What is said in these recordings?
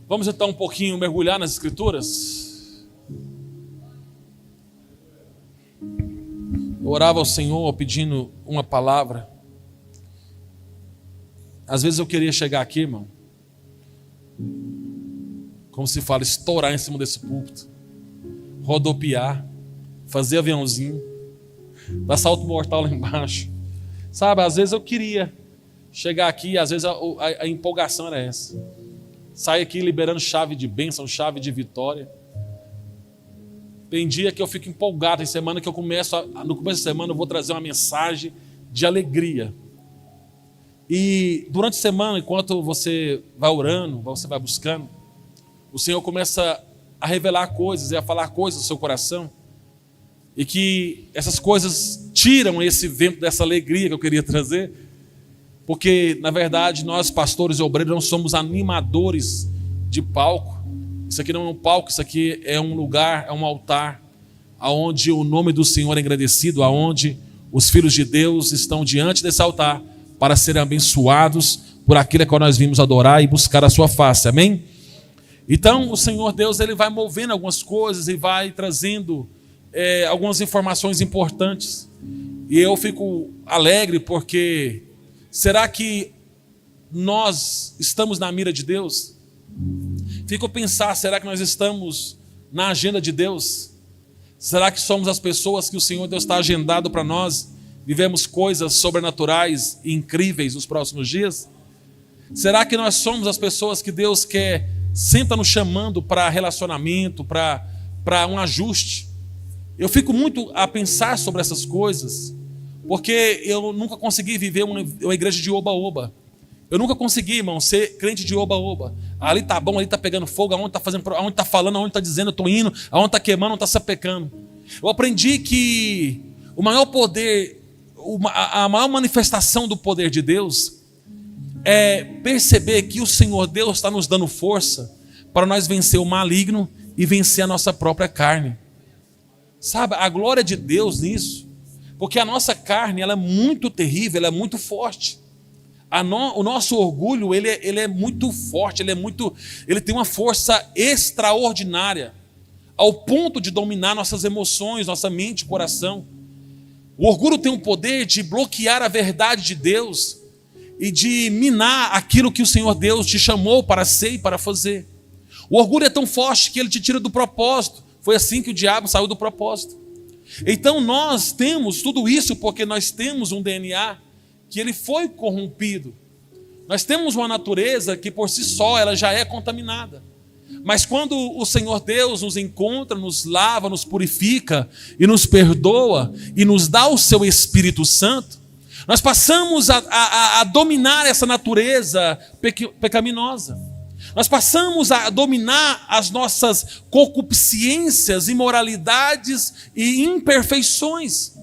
Vamos então um pouquinho mergulhar nas Escrituras. Eu orava ao Senhor pedindo uma palavra. Às vezes eu queria chegar aqui, irmão, como se fala, estourar em cima desse púlpito, rodopiar, fazer aviãozinho, dar salto mortal lá embaixo. Sabe, às vezes eu queria chegar aqui, às vezes a empolgação era essa. Sair aqui liberando chave de bênção, chave de vitória. Tem dia que eu fico empolgado, tem semana que eu começo, no começo da semana eu vou trazer uma mensagem de alegria. E durante a semana, enquanto você vai orando, você vai buscando, o Senhor começa a revelar coisas e a falar coisas do seu coração. E que essas coisas tiram esse vento dessa alegria que eu queria trazer. Porque, na verdade, nós pastores e obreiros não somos animadores de palco. Isso aqui não é um palco, isso aqui é um lugar, é um altar, onde o nome do Senhor é engrandecido, onde os filhos de Deus estão diante desse altar para serem abençoados por aquilo que nós vimos adorar e buscar a sua face, amém? Então, o Senhor Deus, ele vai movendo algumas coisas e vai trazendo algumas informações importantes. E eu fico alegre porque será que nós estamos na mira de Deus? Fico a pensar, será que nós estamos na agenda de Deus? Será que somos as pessoas que o Senhor Deus está agendado para nós? Vivemos coisas sobrenaturais e incríveis nos próximos dias? Será que nós somos as pessoas que Deus quer, sempre está nos chamando para relacionamento, para um ajuste? Eu fico muito a pensar sobre essas coisas, porque eu nunca consegui viver uma igreja de oba-oba. Eu nunca consegui, irmão, ser crente de oba-oba. Ali tá bom, ali tá pegando fogo, aonde tá fazendo, aonde tá falando, aonde tá dizendo, eu tô indo, aonde tá queimando, aonde tá sapecando. Eu aprendi que o maior poder, a maior manifestação do poder de Deus é perceber que o Senhor Deus está nos dando força para nós vencer o maligno e vencer a nossa própria carne. Sabe, a glória de Deus nisso, porque a nossa carne ela é muito terrível, ela é muito forte. O nosso orgulho ele é muito forte, ele tem uma força extraordinária, ao ponto de dominar nossas emoções, nossa mente e coração. O orgulho tem o poder de bloquear a verdade de Deus e de minar aquilo que o Senhor Deus te chamou para ser e para fazer. O orgulho é tão forte que ele te tira do propósito. Foi assim que o diabo saiu do propósito. Então nós temos tudo isso porque nós temos um DNA que ele foi corrompido. Nós temos uma natureza que por si só ela já é contaminada. Mas quando o Senhor Deus nos encontra, nos lava, nos purifica e nos perdoa e nos dá o seu Espírito Santo, nós passamos a dominar essa natureza pecaminosa. Nós passamos a dominar as nossas concupiscências, imoralidades e imperfeições.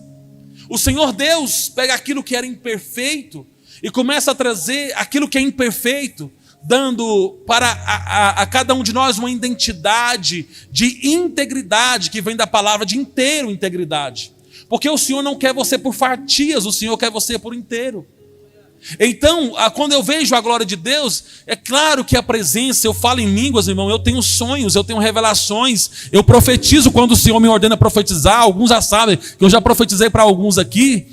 O Senhor Deus pega aquilo que era imperfeito e começa a trazer aquilo que é imperfeito, dando para a cada um de nós uma identidade de integridade, que vem da palavra de inteiro, integridade. Porque o Senhor não quer você por fatias, o Senhor quer você por inteiro. Então, quando eu vejo a glória de Deus, é claro que a presença, eu falo em línguas, irmão, eu tenho sonhos, eu tenho revelações, eu profetizo quando o Senhor me ordena profetizar. Alguns já sabem que eu já profetizei para alguns aqui,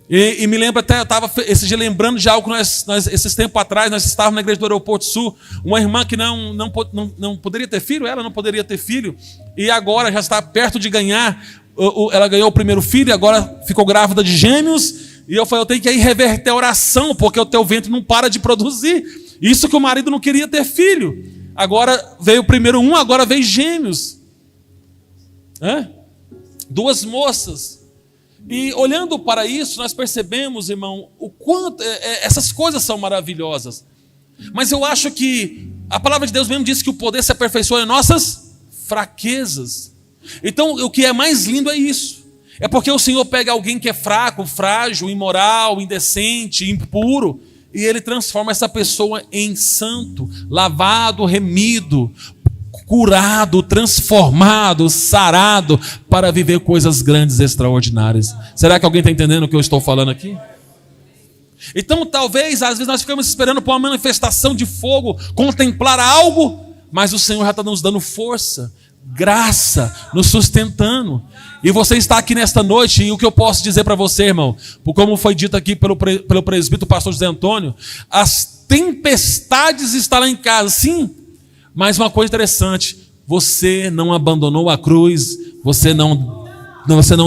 e me lembro até, eu estava esse dia lembrando de algo que nós esses tempos atrás, nós estávamos na igreja do Aeroporto Sul, uma irmã que não poderia ter filho, ela não poderia ter filho, e agora já está perto de ganhar, ela ganhou o primeiro filho, e agora ficou grávida de gêmeos. E eu falei, eu tenho que ir reverter a oração, porque o teu ventre não para de produzir. Isso que o marido não queria ter filho. Agora veio primeiro agora veio gêmeos. 2 moças. E olhando para isso, nós percebemos, irmão, o quanto essas coisas são maravilhosas. Mas eu acho que a palavra de Deus mesmo diz que o poder se aperfeiçoa em nossas fraquezas. Então, o que é mais lindo é isso. É porque o Senhor pega alguém que é fraco, frágil, imoral, indecente, impuro, e Ele transforma essa pessoa em santo, lavado, remido, curado, transformado, sarado, para viver coisas grandes e extraordinárias. Será que alguém está entendendo o que eu estou falando aqui? Então talvez, às vezes nós ficamos esperando por uma manifestação de fogo, contemplar algo, mas o Senhor já está nos dando força, graça, nos sustentando. E você está aqui nesta noite, e o que eu posso dizer para você, irmão, como foi dito aqui pelo presbítero pastor José Antônio, as tempestades estão lá em casa, sim, mas uma coisa interessante, você não abandonou a cruz, você não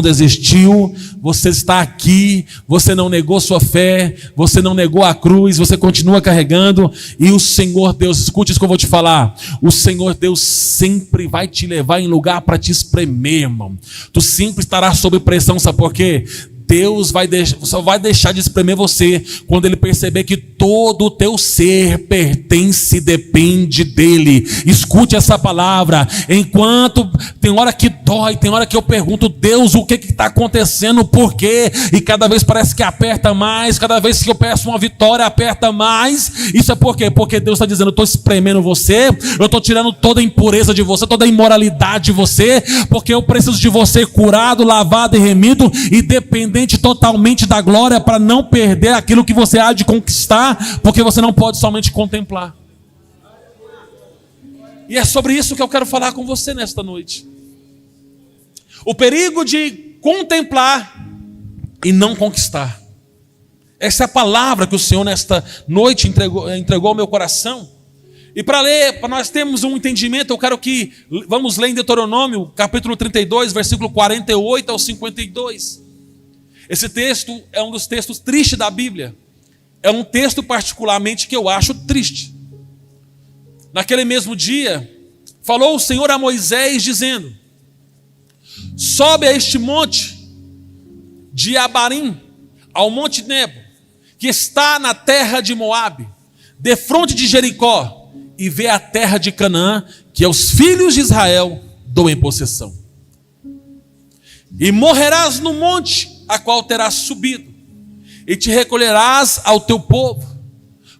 desistiu, você está aqui, você não negou sua fé, você não negou a cruz, você continua carregando, e o Senhor Deus, escute isso que eu vou te falar, o Senhor Deus sempre vai te levar em lugar para te espremer, irmão. Tu sempre estarás sob pressão, sabe por quê? Deus só vai deixar de espremer você quando Ele perceber que todo o teu ser pertence e depende dEle. Escute essa palavra. Enquanto tem hora que dói, tem hora que eu pergunto, Deus, o que está acontecendo, por quê? E cada vez parece que aperta mais, cada vez que eu peço uma vitória, aperta mais. Isso é por quê? Porque Deus está dizendo, eu estou espremendo você, eu estou tirando toda a impureza de você, toda a imoralidade de você, porque eu preciso de você curado, lavado e remido, e dependente totalmente da glória, para não perder aquilo que você há de conquistar, porque você não pode somente contemplar. E é sobre isso que eu quero falar com você nesta noite. O perigo de contemplar e não conquistar. Essa é a palavra que o Senhor nesta noite entregou ao meu coração. E para ler, para nós termos um entendimento, eu quero que vamos ler em Deuteronômio, capítulo 32, versículo 48 ao 52. Esse texto é um dos textos tristes da Bíblia. É um texto particularmente que eu acho triste. Naquele mesmo dia, falou o Senhor a Moisés dizendo: sobe a este monte de Abarim, ao monte Nebo, que está na terra de Moabe, defronte de Jericó, e vê a terra de Canaã, que aos filhos de Israel dou em possessão. E morrerás no monte a qual terás subido, e te recolherás ao teu povo,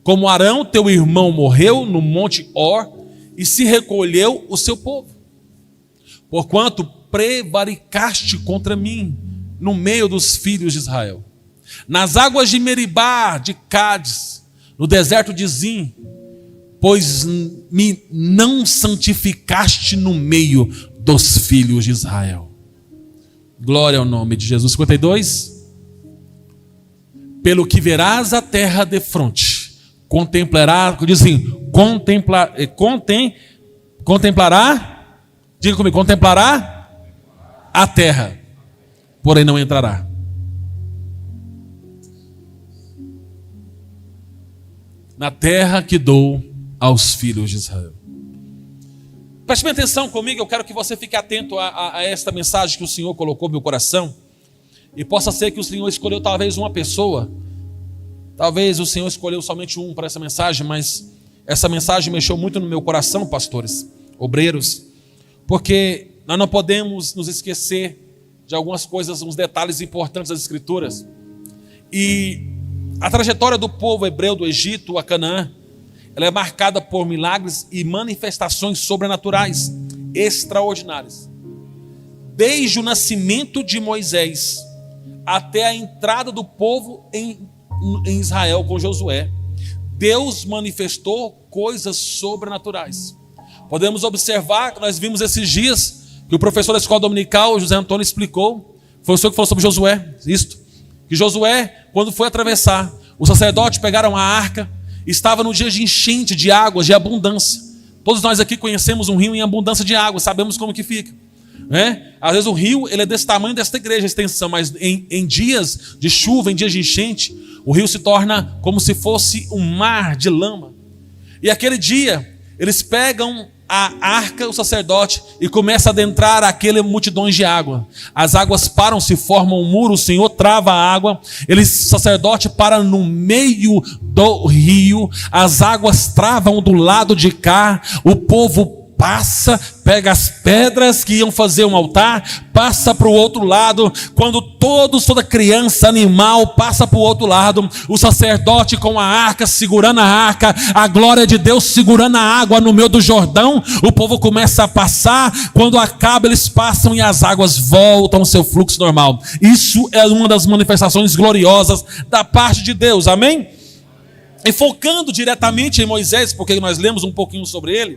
como Arão teu irmão morreu no monte Or, e se recolheu o seu povo, porquanto prevaricaste contra mim no meio dos filhos de Israel, nas águas de Meribá, de Cádiz, no deserto de Zim, pois me não santificaste no meio dos filhos de Israel. Glória ao nome de Jesus. 52. Pelo que verás a terra defronte, contemplará, diz assim, contemplará, diga comigo, contemplará a terra, porém não entrará. Na terra que dou aos filhos de Israel. Preste bem atenção comigo, eu quero que você fique atento a esta mensagem que o Senhor colocou no meu coração. E possa ser que o Senhor escolheu talvez uma pessoa, talvez o Senhor escolheu somente um para essa mensagem, mas essa mensagem mexeu muito no meu coração, pastores, obreiros, porque nós não podemos nos esquecer de algumas coisas, uns detalhes importantes das Escrituras. E a trajetória do povo hebreu do Egito a Canaã, ela é marcada por milagres e manifestações sobrenaturais, extraordinárias. Desde o nascimento de Moisés até a entrada do povo em Israel com Josué, Deus manifestou coisas sobrenaturais. Podemos observar, que nós vimos esses dias, que o professor da escola dominical, José Antônio, explicou, foi o senhor que falou sobre Josué, isto, que Josué, quando foi atravessar, os sacerdotes pegaram a arca, estava no dia de enchente, de águas, de abundância. Todos nós aqui conhecemos um rio em abundância de água, sabemos como que fica, né? Às vezes o rio ele é desse tamanho desta igreja, a extensão, mas em dias de chuva, em dias de enchente, o rio se torna como se fosse um mar de lama. E aquele dia, eles pegam a arca, o sacerdote, e começa a adentrar aquele multidões de água. As águas param, se formam um muro, o Senhor trava a água, o sacerdote para no meio do rio, as águas travam do lado de cá, o povo passa, pega as pedras que iam fazer um altar, passa para o outro lado. Quando toda criança, animal passa para o outro lado, o sacerdote com a arca, segurando a arca, a glória de Deus segurando a água no meio do Jordão, o povo começa a passar. Quando acaba, eles passam e as águas voltam ao seu fluxo normal. Isso é uma das manifestações gloriosas da parte de Deus, amém? E focando diretamente em Moisés, porque nós lemos um pouquinho sobre ele,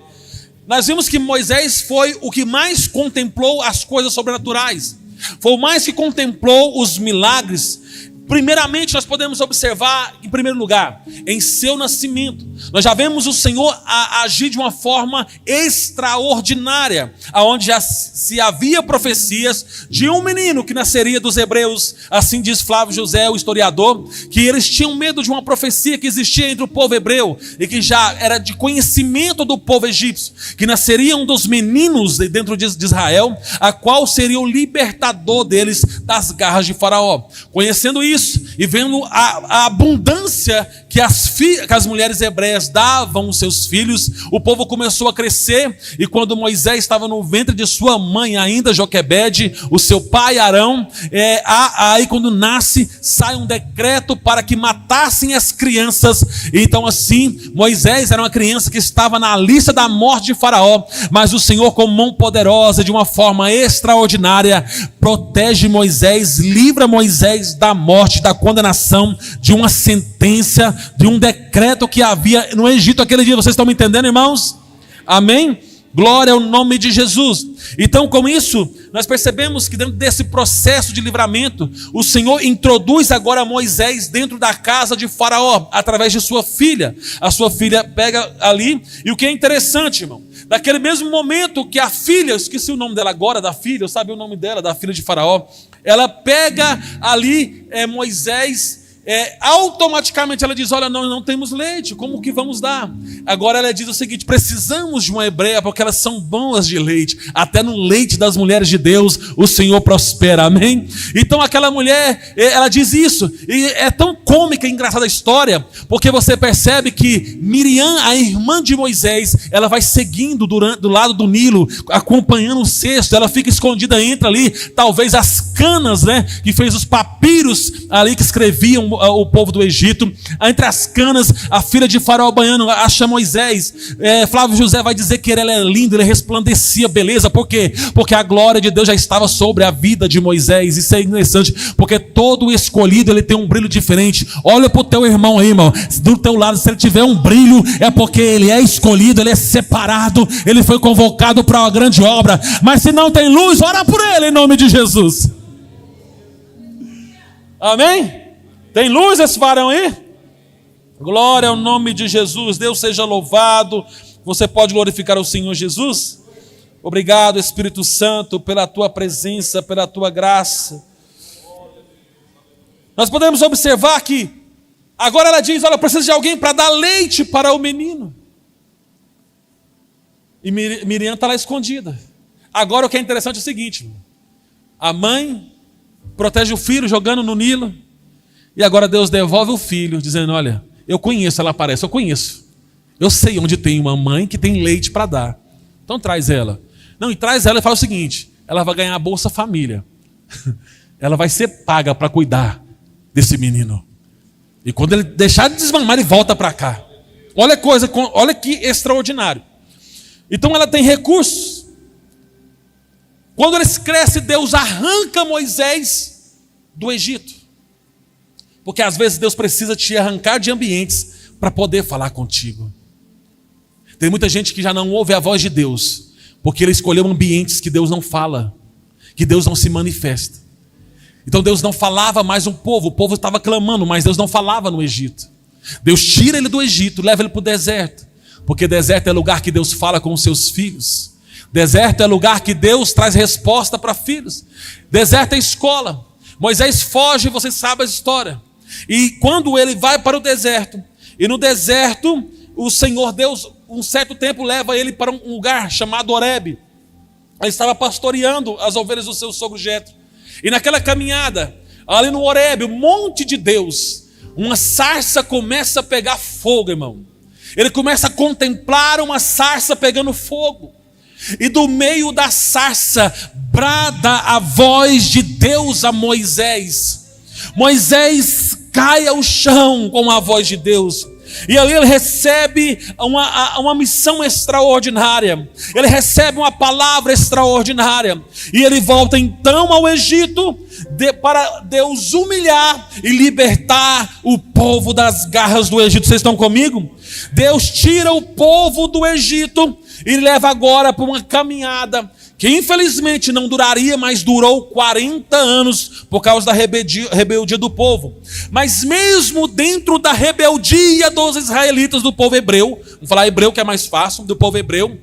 nós vimos que Moisés foi o que mais contemplou as coisas sobrenaturais, foi o mais que contemplou os milagres. Primeiramente, nós podemos observar, em primeiro lugar, em seu nascimento. Nós já vemos o Senhor agir de uma forma extraordinária, aonde já se havia profecias de um menino que nasceria dos hebreus, assim diz Flávio José, o historiador, que eles tinham medo de uma profecia que existia entre o povo hebreu, e que já era de conhecimento do povo egípcio, que nasceria um dos meninos dentro de Israel, a qual seria o libertador deles das garras de Faraó. Conhecendo isso, e vendo a abundância que as mulheres hebreias davam aos seus filhos, o povo começou a crescer. E quando Moisés estava no ventre de sua mãe ainda, Joquebede, o seu pai Arão, aí quando nasce, sai um decreto para que matassem as crianças. Então assim, Moisés era uma criança que estava na lista da morte de Faraó, mas o Senhor, com mão poderosa, de uma forma extraordinária, protege Moisés, livra Moisés da morte, da condenação, de uma sentença, de um decreto que havia no Egito aquele dia. Vocês estão me entendendo, irmãos? Amém? Glória ao nome de Jesus. Então, com isso, nós percebemos que dentro desse processo de livramento, o Senhor introduz agora Moisés dentro da casa de Faraó, através de sua filha. A sua filha pega ali, e o que é interessante, irmão, daquele mesmo momento que a filha, eu esqueci o nome dela agora, da filha, eu sabia o nome dela, da filha de Faraó, ela pega ali Moisés, automaticamente ela diz: olha, nós não temos leite, como que vamos dar? Agora ela diz o seguinte: precisamos de uma hebreia, porque elas são boas de leite, até no leite das mulheres de Deus o Senhor prospera, amém? Então aquela mulher, ela diz isso, e é tão cômica e engraçada a história, porque você percebe que Miriam, a irmã de Moisés, ela vai seguindo do lado do Nilo, acompanhando o cesto, ela fica escondida entre ali, talvez as canas, que fez os papiros ali que escreviam o povo do Egito. Entre as canas, a filha de Faraó banhando acha Moisés. Flávio José vai dizer que ele é lindo, ele resplandecia beleza. Por quê? Porque a glória de Deus já estava sobre a vida de Moisés. Isso é interessante, porque todo escolhido ele tem um brilho diferente. Olha para o teu irmão aí, irmão, do teu lado, se ele tiver um brilho, é porque ele é escolhido, ele é separado, ele foi convocado para uma grande obra. Mas se não tem luz, ora por ele em nome de Jesus. Amém? Tem luz esse varão aí? Glória ao nome de Jesus. Deus seja louvado. Você pode glorificar o Senhor Jesus? Obrigado, Espírito Santo, pela tua presença, pela tua graça. Nós podemos observar que agora ela diz: olha, eu preciso de alguém para dar leite para o menino. E Miriam está lá escondida. Agora o que é interessante é o seguinte: a mãe protege o filho jogando no Nilo, e agora Deus devolve o filho, dizendo: olha, eu conheço, ela aparece, eu conheço. Eu sei onde tem uma mãe que tem leite para dar. Então traz ela. Não, e traz ela e fala o seguinte: ela vai ganhar a Bolsa Família. Ela vai ser paga para cuidar desse menino. E quando ele deixar de desmamar, ele volta para cá. Olha que extraordinário. Então ela tem recursos. Quando eles crescem, Deus arranca Moisés do Egito. Porque às vezes Deus precisa te arrancar de ambientes para poder falar contigo. Tem muita gente que já não ouve a voz de Deus, porque ele escolheu ambientes que Deus não fala, que Deus não se manifesta. Então Deus não falava mais o povo estava clamando, mas Deus não falava no Egito. Deus tira ele do Egito, leva ele para o deserto, porque deserto é lugar que Deus fala com os seus filhos. Deserto é lugar que Deus traz resposta para filhos. Deserto é escola. Moisés foge, você sabe a história. E quando ele vai para o deserto, e no deserto o Senhor Deus, um certo tempo, leva ele para um lugar chamado Horebe. Ele estava pastoreando as ovelhas do seu sogro Jetro. E naquela caminhada, ali no Horebe, um monte de Deus, uma sarça começa a pegar fogo, irmão. Ele começa a contemplar uma sarça pegando fogo. E do meio da sarça brada a voz de Deus a Moisés. Moisés cai ao chão com a voz de Deus. E ali ele recebe uma missão extraordinária. Ele recebe uma palavra extraordinária. E ele volta então ao Egito. para Deus humilhar e libertar o povo das garras do Egito. Vocês estão comigo? Deus tira o povo do Egito e leva agora para uma caminhada que infelizmente não duraria, mas durou 40 anos por causa da rebeldia do povo. Mas mesmo dentro da rebeldia dos israelitas, do povo hebreu, vamos falar hebreu que é mais fácil, do povo hebreu,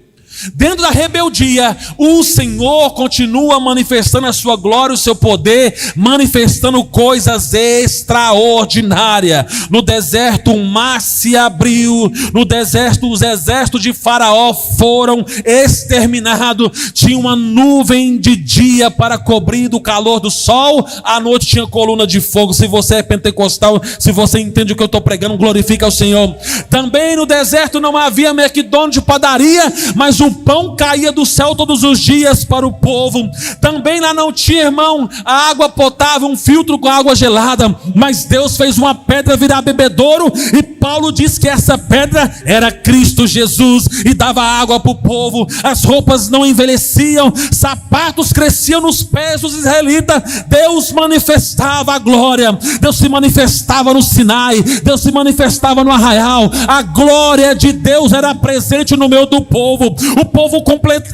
dentro da rebeldia, o Senhor continua manifestando a sua glória, o seu poder, manifestando coisas extraordinárias. No deserto o mar se abriu, no deserto os exércitos de Faraó foram exterminados. Tinha uma nuvem de dia para cobrir do calor do sol, à noite tinha coluna de fogo. Se você é pentecostal, se você entende o que eu estou pregando, glorifica ao Senhor. Também no deserto não havia McDonald's de padaria, mas o pão caía do céu todos os dias para o povo. Também lá não tinha, irmão, a água potável, um filtro com água gelada, mas Deus fez uma pedra virar bebedouro, e Paulo diz que essa pedra era Cristo Jesus, e dava água para o povo. As roupas não envelheciam, sapatos cresciam nos pés dos israelitas. Deus manifestava a glória, Deus se manifestava no Sinai, Deus se manifestava no arraial. A glória de Deus era presente no meio do povo. O povo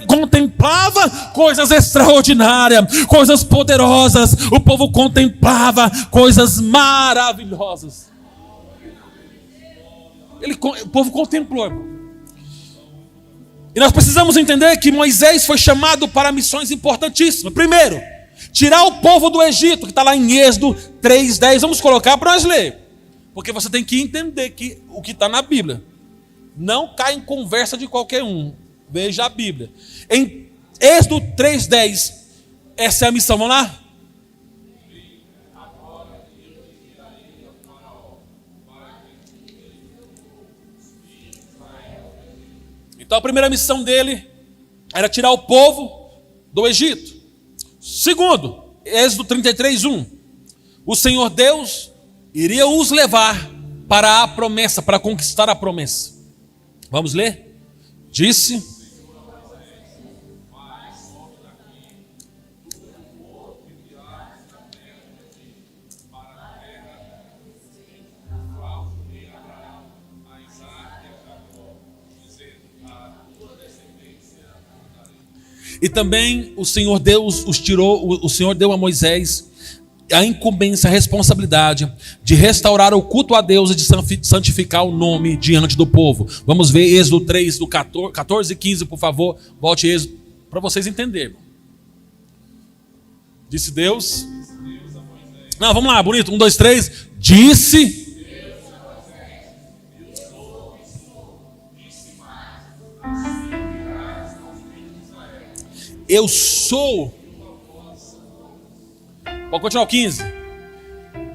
contemplava coisas extraordinárias, coisas poderosas. O povo contemplava coisas maravilhosas. O povo contemplou. E nós precisamos entender que Moisés foi chamado para missões importantíssimas. Primeiro, tirar o povo do Egito, que está lá em Êxodo 3:10. Vamos colocar para nós ler, porque você tem que entender que o que está na Bíblia não cai em conversa de qualquer um. Veja a Bíblia. Em Êxodo 3:10, essa é a missão. Vamos lá? Então a primeira missão dele era tirar o povo do Egito. Segundo, Êxodo 33:1. O Senhor Deus iria os levar para a promessa, para conquistar a promessa. Vamos ler? Disse: e também o Senhor Deus os tirou, o Senhor deu a Moisés a incumbência, a responsabilidade de restaurar o culto a Deus e de santificar o nome diante do povo. Vamos ver Êxodo 3, do 14 e 15, por favor. Volte Êxodo, para vocês entenderem. Disse Deus. Não, vamos lá, bonito. 1, 2, 3. Disse. Eu sou. Pode continuar o 15.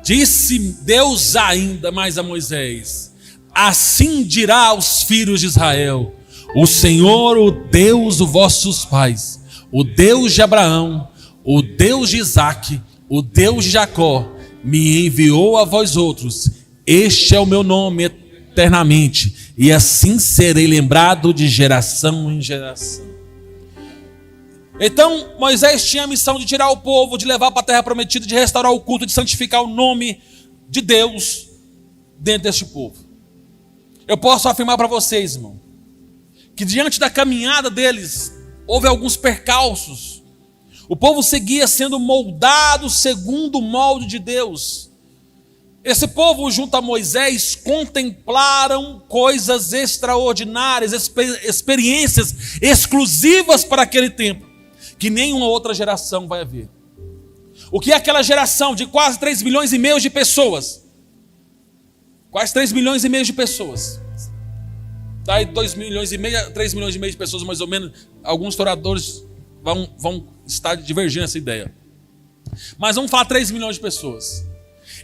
Disse Deus ainda mais a Moisés: assim dirá aos filhos de Israel: o Senhor, o Deus dos vossos pais, o Deus de Abraão, o Deus de Isaque, o Deus de Jacó, me enviou a vós outros. Este é o meu nome eternamente, e assim serei lembrado de geração em geração. Então Moisés tinha a missão de tirar o povo, de levar para a terra prometida, de restaurar o culto, de santificar o nome de Deus dentro deste povo. Eu posso afirmar para vocês, irmão, que diante da caminhada deles houve alguns percalços. O povo seguia sendo moldado segundo o molde de Deus. Esse povo, junto a Moisés, contemplaram coisas extraordinárias, experiências exclusivas para aquele tempo, que nenhuma outra geração vai ver. O que é aquela geração de quase 3 milhões e meio de pessoas? Quase 3 milhões e meio de pessoas. Daí 2 milhões e meio, 3 milhões e meio de pessoas, mais ou menos. Alguns historiadores vão estar divergindo essa ideia. Mas vamos falar 3 milhões de pessoas.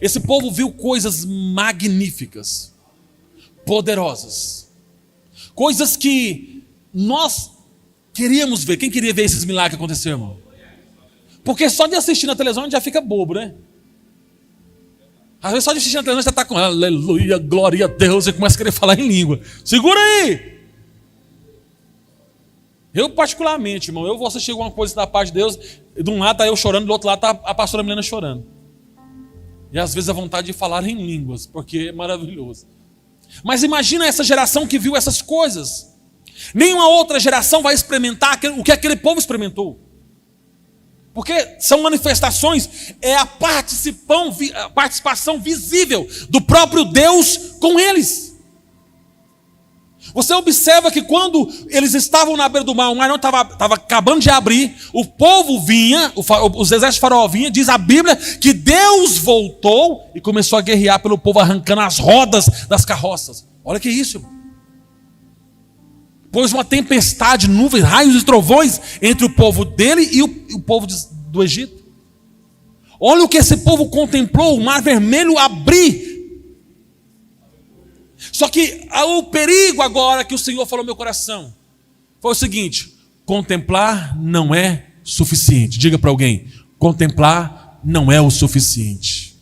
Esse povo viu coisas magníficas, poderosas. Coisas que nós queríamos ver. Quem queria ver esses milagres acontecer, irmão? Porque só de assistir na televisão a gente já fica bobo, né? Às vezes só de assistir na televisão você está com aleluia, glória a Deus, e começa a querer falar em língua. Segura aí! Eu particularmente, irmão, eu vou assistir alguma coisa da parte de Deus, e de um lado está eu chorando, do outro lado está a pastora Milena chorando. E às vezes a vontade de falar em línguas, porque é maravilhoso. Mas imagina essa geração que viu essas coisas. Nenhuma outra geração vai experimentar o que aquele povo experimentou. Porque são manifestações, é a participação visível do próprio Deus com eles. Você observa que quando eles estavam na beira do mar, o mar não estava acabando de abrir, o povo vinha, os exércitos de Faraó vinham, diz a Bíblia que Deus voltou e começou a guerrear pelo povo, arrancando as rodas das carroças. Olha que isso, irmão. Pôs uma tempestade, nuvens, raios e trovões entre o povo dele e o povo do Egito. Olha o que esse povo contemplou, o mar vermelho abrir. Só que o perigo agora que o Senhor falou no meu coração foi o seguinte: contemplar não é suficiente. Diga para alguém: contemplar não é o suficiente.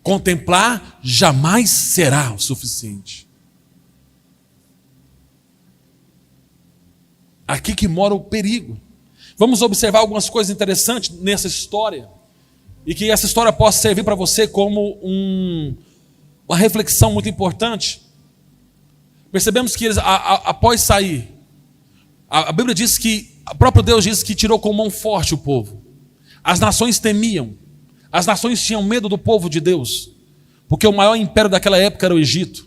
Contemplar jamais será o suficiente. Aqui que mora o perigo. Vamos observar algumas coisas interessantes nessa história, e que essa história possa servir para você como uma reflexão muito importante. Percebemos que eles, após sair, a Bíblia diz que, o próprio Deus diz que tirou com mão forte o povo. As nações temiam, as nações tinham medo do povo de Deus, porque o maior império daquela época era o Egito,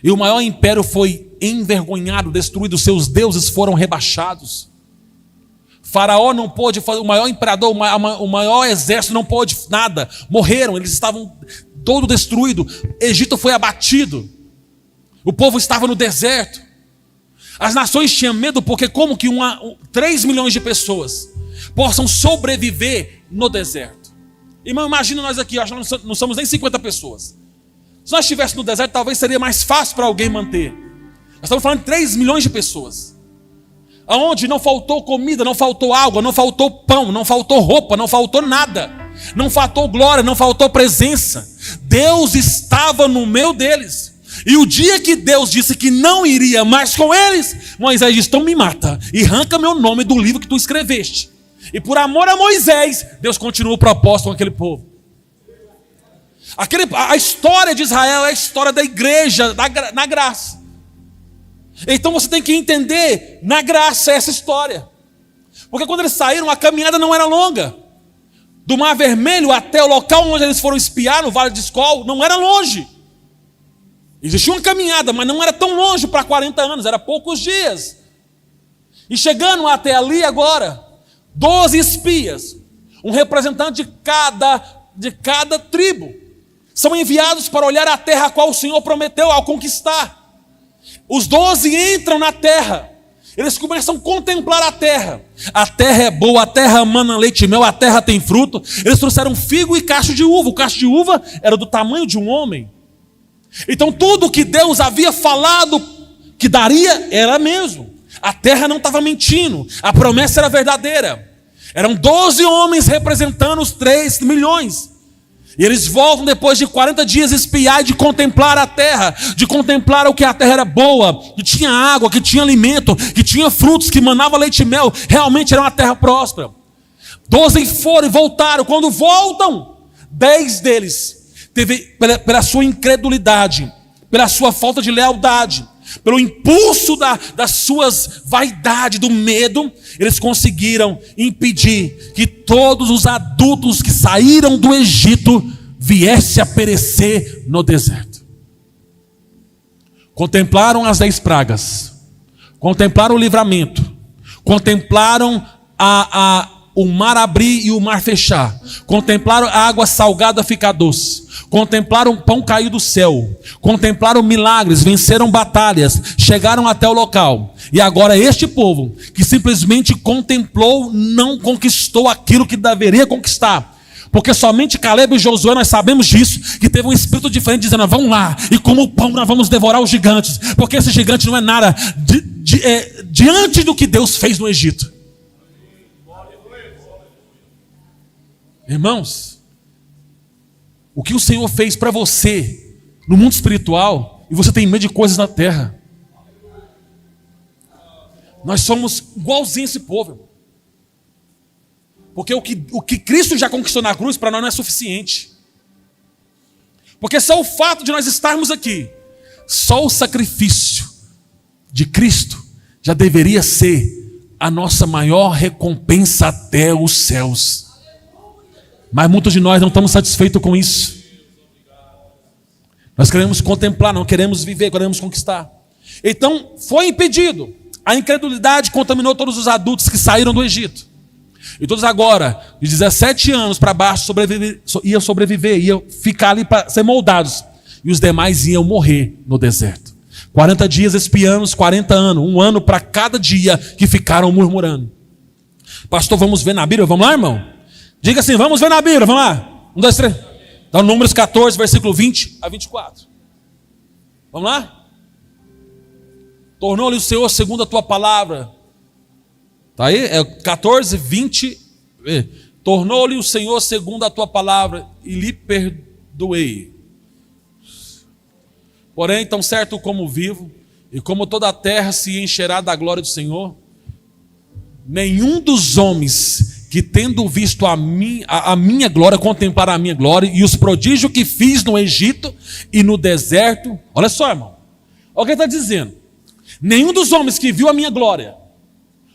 e o maior império foi envergonhado, destruído, seus deuses foram rebaixados. Faraó não pôde fazer, o maior imperador, o maior exército não pôde nada, morreram, eles estavam todo destruído. Egito foi abatido, o povo estava no deserto. As nações tinham medo, porque como que 3 milhões de pessoas possam sobreviver no deserto? Irmão, imagina nós aqui, acho que não somos nem 50 pessoas. Se nós estivéssemos no deserto, talvez seria mais fácil para alguém manter. Nós estamos falando de 3 milhões de pessoas, aonde não faltou comida, não faltou água, não faltou pão, não faltou roupa, não faltou nada, não faltou glória, não faltou presença. Deus estava no meio deles. E o dia que Deus disse que não iria mais com eles, Moisés disse: então me mata e arranca meu nome do livro que tu escreveste. E por amor a Moisés, Deus continuou o propósito com aquele povo. A história de Israel é a história da igreja na graça. Então você tem que entender na graça essa história. Porque quando eles saíram, a caminhada não era longa. Do Mar Vermelho até o local onde eles foram espiar, no Vale de Escol, não era longe. Existia uma caminhada, mas não era tão longe para 40 anos, era poucos dias. E chegando até ali agora, 12 espias, um representante de cada tribo, são enviados para olhar a terra a qual o Senhor prometeu ao conquistar. Os 12 entram na terra, eles começam a contemplar a terra. A terra é boa, a terra mana leite e mel, a terra tem fruto. Eles trouxeram figo e cacho de uva. O cacho de uva era do tamanho de um homem. Então tudo que Deus havia falado que daria era mesmo. A terra não estava mentindo, a promessa era verdadeira. Eram 12 homens representando os 3 milhões. E eles voltam depois de 40 dias espiar e de contemplar a terra, de contemplar o que a terra era boa, que tinha água, que tinha alimento, que tinha frutos, que manava leite e mel. Realmente era uma terra próspera. 12 foram e voltaram. Quando voltam, 10 deles, pela sua incredulidade, pela sua falta de lealdade, pelo impulso das suas vaidades, do medo, eles conseguiram impedir que todos os adultos que saíram do Egito viessem a perecer no deserto. Contemplaram as 10 pragas, contemplaram o livramento, contemplaram o mar abrir e o mar fechar, contemplaram a água salgada ficar doce, contemplaram o pão cair do céu, contemplaram milagres, venceram batalhas, chegaram até o local. E agora este povo, que simplesmente contemplou, não conquistou aquilo que deveria conquistar. Porque somente Caleb e Josué, nós sabemos disso, que teve um espírito diferente, dizendo: vamos lá, e como o pão nós vamos devorar os gigantes, porque esse gigante não é nada diante do que Deus fez no Egito. Irmãos, o que o Senhor fez para você no mundo espiritual, e você tem medo de coisas na terra. Nós somos igualzinho esse povo, irmão. Porque o que Cristo já conquistou na cruz, para nós não é suficiente. Porque só o fato de nós estarmos aqui, só o sacrifício de Cristo, já deveria ser a nossa maior recompensa até os céus. Mas muitos de nós não estamos satisfeitos com isso. Nós queremos contemplar, não queremos viver, queremos conquistar. Então, foi impedido. A incredulidade contaminou todos os adultos que saíram do Egito. E todos agora, de 17 anos para baixo, iam sobreviver, iam ficar ali para ser moldados. E os demais iam morrer no deserto. 40 dias espiando, 40 anos. 1 ano para cada dia que ficaram murmurando. Pastor, vamos ver na Bíblia? Vamos lá, irmão? Diga assim, vamos ver na Bíblia, vamos lá. 1, 2, 3. Então, Números 14, versículo 20 a 24. Vamos lá? Tornou-lhe o Senhor segundo a tua palavra. Está aí? É 14, 20. Tornou-lhe o Senhor segundo a tua palavra e lhe perdoei. Porém, tão certo como vivo, e como toda a terra se encherá da glória do Senhor, nenhum dos homens que tendo visto a minha glória, contemplaram a minha glória, e os prodígios que fiz no Egito e no deserto, olha só, irmão, olha o que ele está dizendo, nenhum dos homens que viu a minha glória,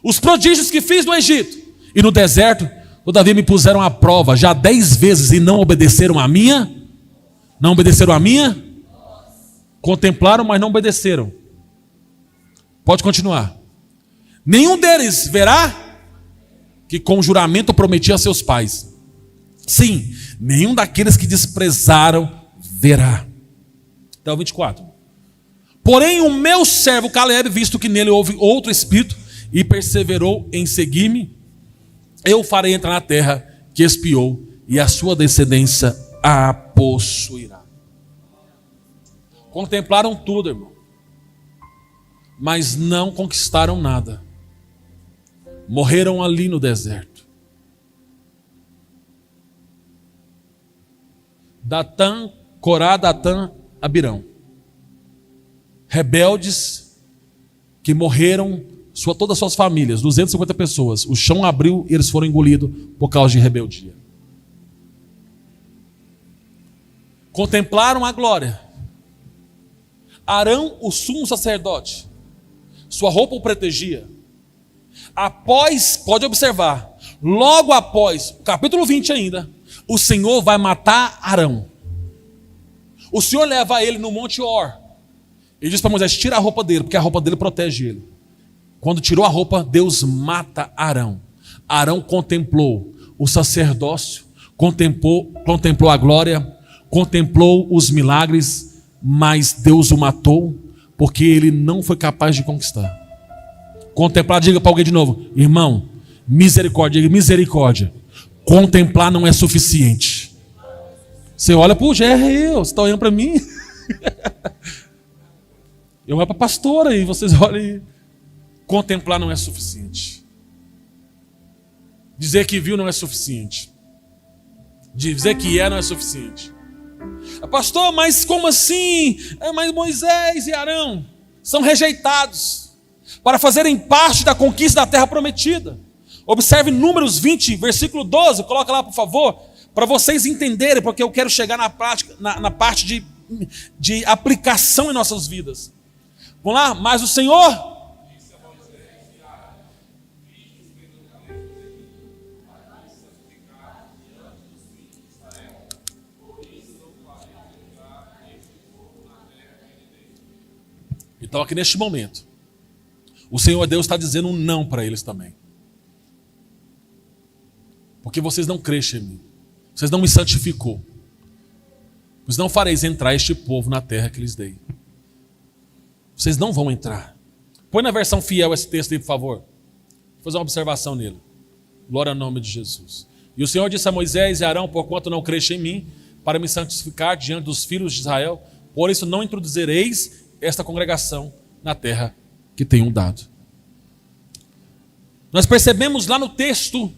os prodígios que fiz no Egito e no deserto, todavia me puseram à prova já 10 vezes e não obedeceram a minha, contemplaram, mas não obedeceram. Pode continuar. Nenhum deles verá que com juramento prometi a seus pais. Sim, nenhum daqueles que desprezaram verá. Até o 24. Porém o meu servo Caleb, visto que nele houve outro espírito e perseverou em seguir-me, eu o farei entrar na terra que espiou e a sua descendência a possuirá. Contemplaram tudo, irmão, mas não conquistaram nada. Morreram ali no deserto. Datã, Corá, Datã, Abirão. Rebeldes que morreram, todas as suas famílias, 250 pessoas. O chão abriu e eles foram engolidos por causa de rebeldia. Contemplaram a glória. Arão, o sumo sacerdote, sua roupa o protegia. Pode observar, logo após, capítulo 20 ainda, o Senhor vai matar Arão. O Senhor leva ele no Monte Or. Ele diz para Moisés, tira a roupa dele, porque a roupa dele protege ele. Quando tirou a roupa, Deus mata Arão. Arão contemplou o sacerdócio, contemplou a glória, contemplou os milagres, mas Deus o matou, porque ele não foi capaz de conquistar. Contemplar, diga para alguém de novo, irmão, misericórdia, diga misericórdia. Contemplar não é suficiente. Você olha, puxa, você está olhando para mim? Eu olho para a pastora e vocês olham e... Contemplar não é suficiente. Dizer que viu não é suficiente. Dizer que não é suficiente. Pastor, mas como assim? Mas Moisés e Arão são rejeitados para fazerem parte da conquista da terra prometida. Observe Números 20, versículo 12. Coloca lá, por favor, para vocês entenderem, porque eu quero chegar na prática, na parte de aplicação em nossas vidas. Vamos lá? Mas o Senhor... Então aqui neste momento, o Senhor Deus está dizendo um não para eles também. Porque vocês não crescem em mim. Vocês não me santificou. Vocês não fareis entrar este povo na terra que lhes dei. Vocês não vão entrar. Põe na versão fiel esse texto aí, por favor. Vou fazer uma observação nele. Glória ao nome de Jesus. E o Senhor disse a Moisés e Arão, porquanto não crescem em mim, para me santificar diante dos filhos de Israel, por isso não introduzireis esta congregação na terra que tenho dado. Nós percebemos lá no texto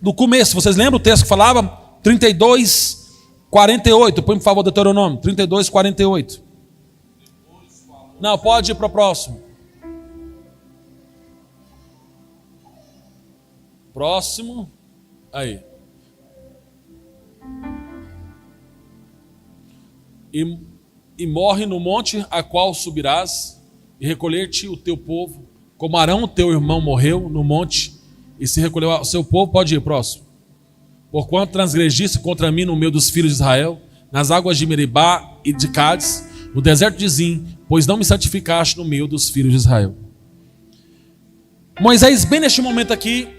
do começo, vocês lembram o texto que falava? 32, 48, põe por favor Deuteronômio, 32, 48. Não, pode ir para o próximo. Próximo. Aí. E morre no monte a qual subirás, e recolher-te o teu povo, como Arão, teu irmão, morreu no monte, e se recolheu o seu povo. Pode ir, próximo. Porquanto transgrediste contra mim no meio dos filhos de Israel, nas águas de Meribá e de Cádiz, no deserto de Zim, pois não me santificaste no meio dos filhos de Israel. Moisés, bem neste momento aqui,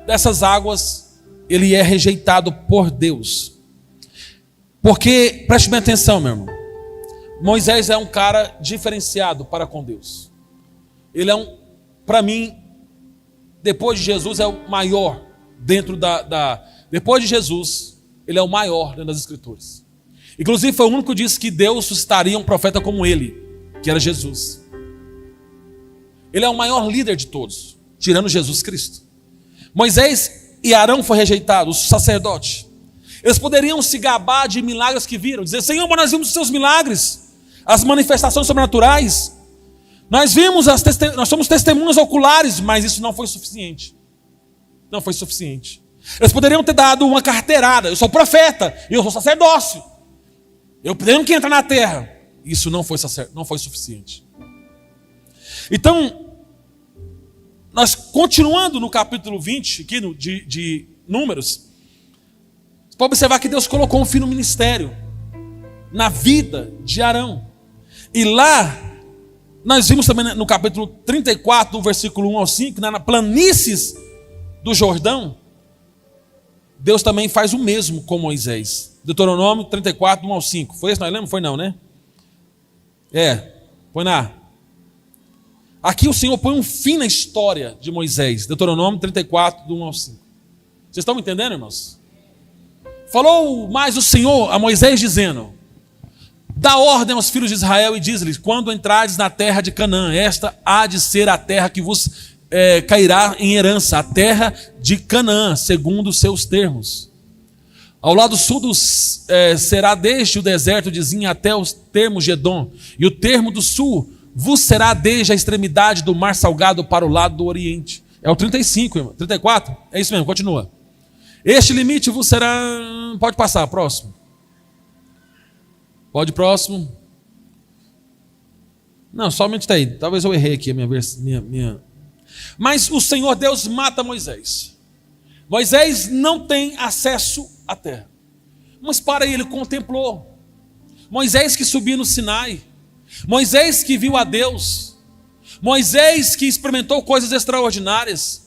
dessas águas, ele é rejeitado por Deus. Porque, preste bem atenção, meu irmão, Moisés é um cara diferenciado para com Deus. Ele é para mim, depois de Jesus, é o maior dentro depois de Jesus, ele é o maior dentro das Escrituras. Inclusive foi o único que disse que Deus suscitaria um profeta como ele, que era Jesus. Ele é o maior líder de todos, tirando Jesus Cristo. Moisés e Arão foram rejeitados, os sacerdotes. Eles poderiam se gabar de milagres que viram, dizer: Senhor, mas nós vimos os seus milagres, as manifestações sobrenaturais, nós vimos, nós somos testemunhas oculares, mas isso não foi suficiente. Não foi suficiente. Eles poderiam ter dado uma carteirada: eu sou profeta, eu sou sacerdócio, eu tenho que entrar na terra. Isso não foi suficiente. Então, nós continuando no capítulo 20, aqui de Números, você pode observar que Deus colocou um fim no ministério, na vida de Arão. E lá, nós vimos também no capítulo 34, do versículo 1 ao 5, na planícies do Jordão, Deus também faz o mesmo com Moisés. Deuteronômio 34, 1 ao 5. Foi esse, nós lemos? Foi não, né? Põe na. Aqui o Senhor põe um fim na história de Moisés. Deuteronômio 34, do 1 ao 5. Vocês estão me entendendo, irmãos? Falou mais o Senhor a Moisés dizendo: dá ordem aos filhos de Israel e diz-lhes: quando entrardes na terra de Canaã, esta há de ser a terra que vos cairá em herança, a terra de Canaã, segundo os seus termos. Ao lado sul será desde o deserto de Zim até os termos de Edom, e o termo do sul vos será desde a extremidade do mar salgado para o lado do oriente. É o 35, irmão. 34? É isso mesmo, continua. Este limite vos será... Pode passar, próximo. Pode, próximo. Não, somente está aí. Talvez eu errei aqui a minha... Mas o Senhor Deus mata Moisés. Moisés não tem acesso à terra. Mas para ele contemplou. Moisés que subiu no Sinai. Moisés que viu a Deus. Moisés que experimentou coisas extraordinárias.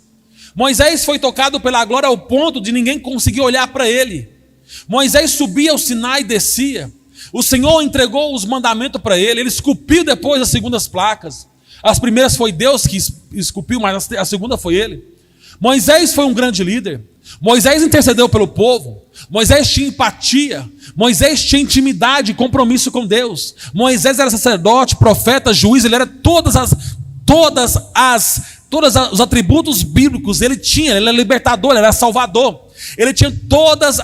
Moisés foi tocado pela glória ao ponto de ninguém conseguir olhar para ele. Moisés subia ao Sinai e descia. O Senhor entregou os mandamentos para ele. Ele esculpiu depois as segundas placas. As primeiras foi Deus que esculpiu, mas a segunda foi ele. Moisés foi um grande líder. Moisés intercedeu pelo povo. Moisés tinha empatia. Moisés tinha intimidade e compromisso com Deus. Moisés era sacerdote, profeta, juiz. Ele era todos os atributos bíblicos. Ele era libertador, ele era salvador. Ele tinha todos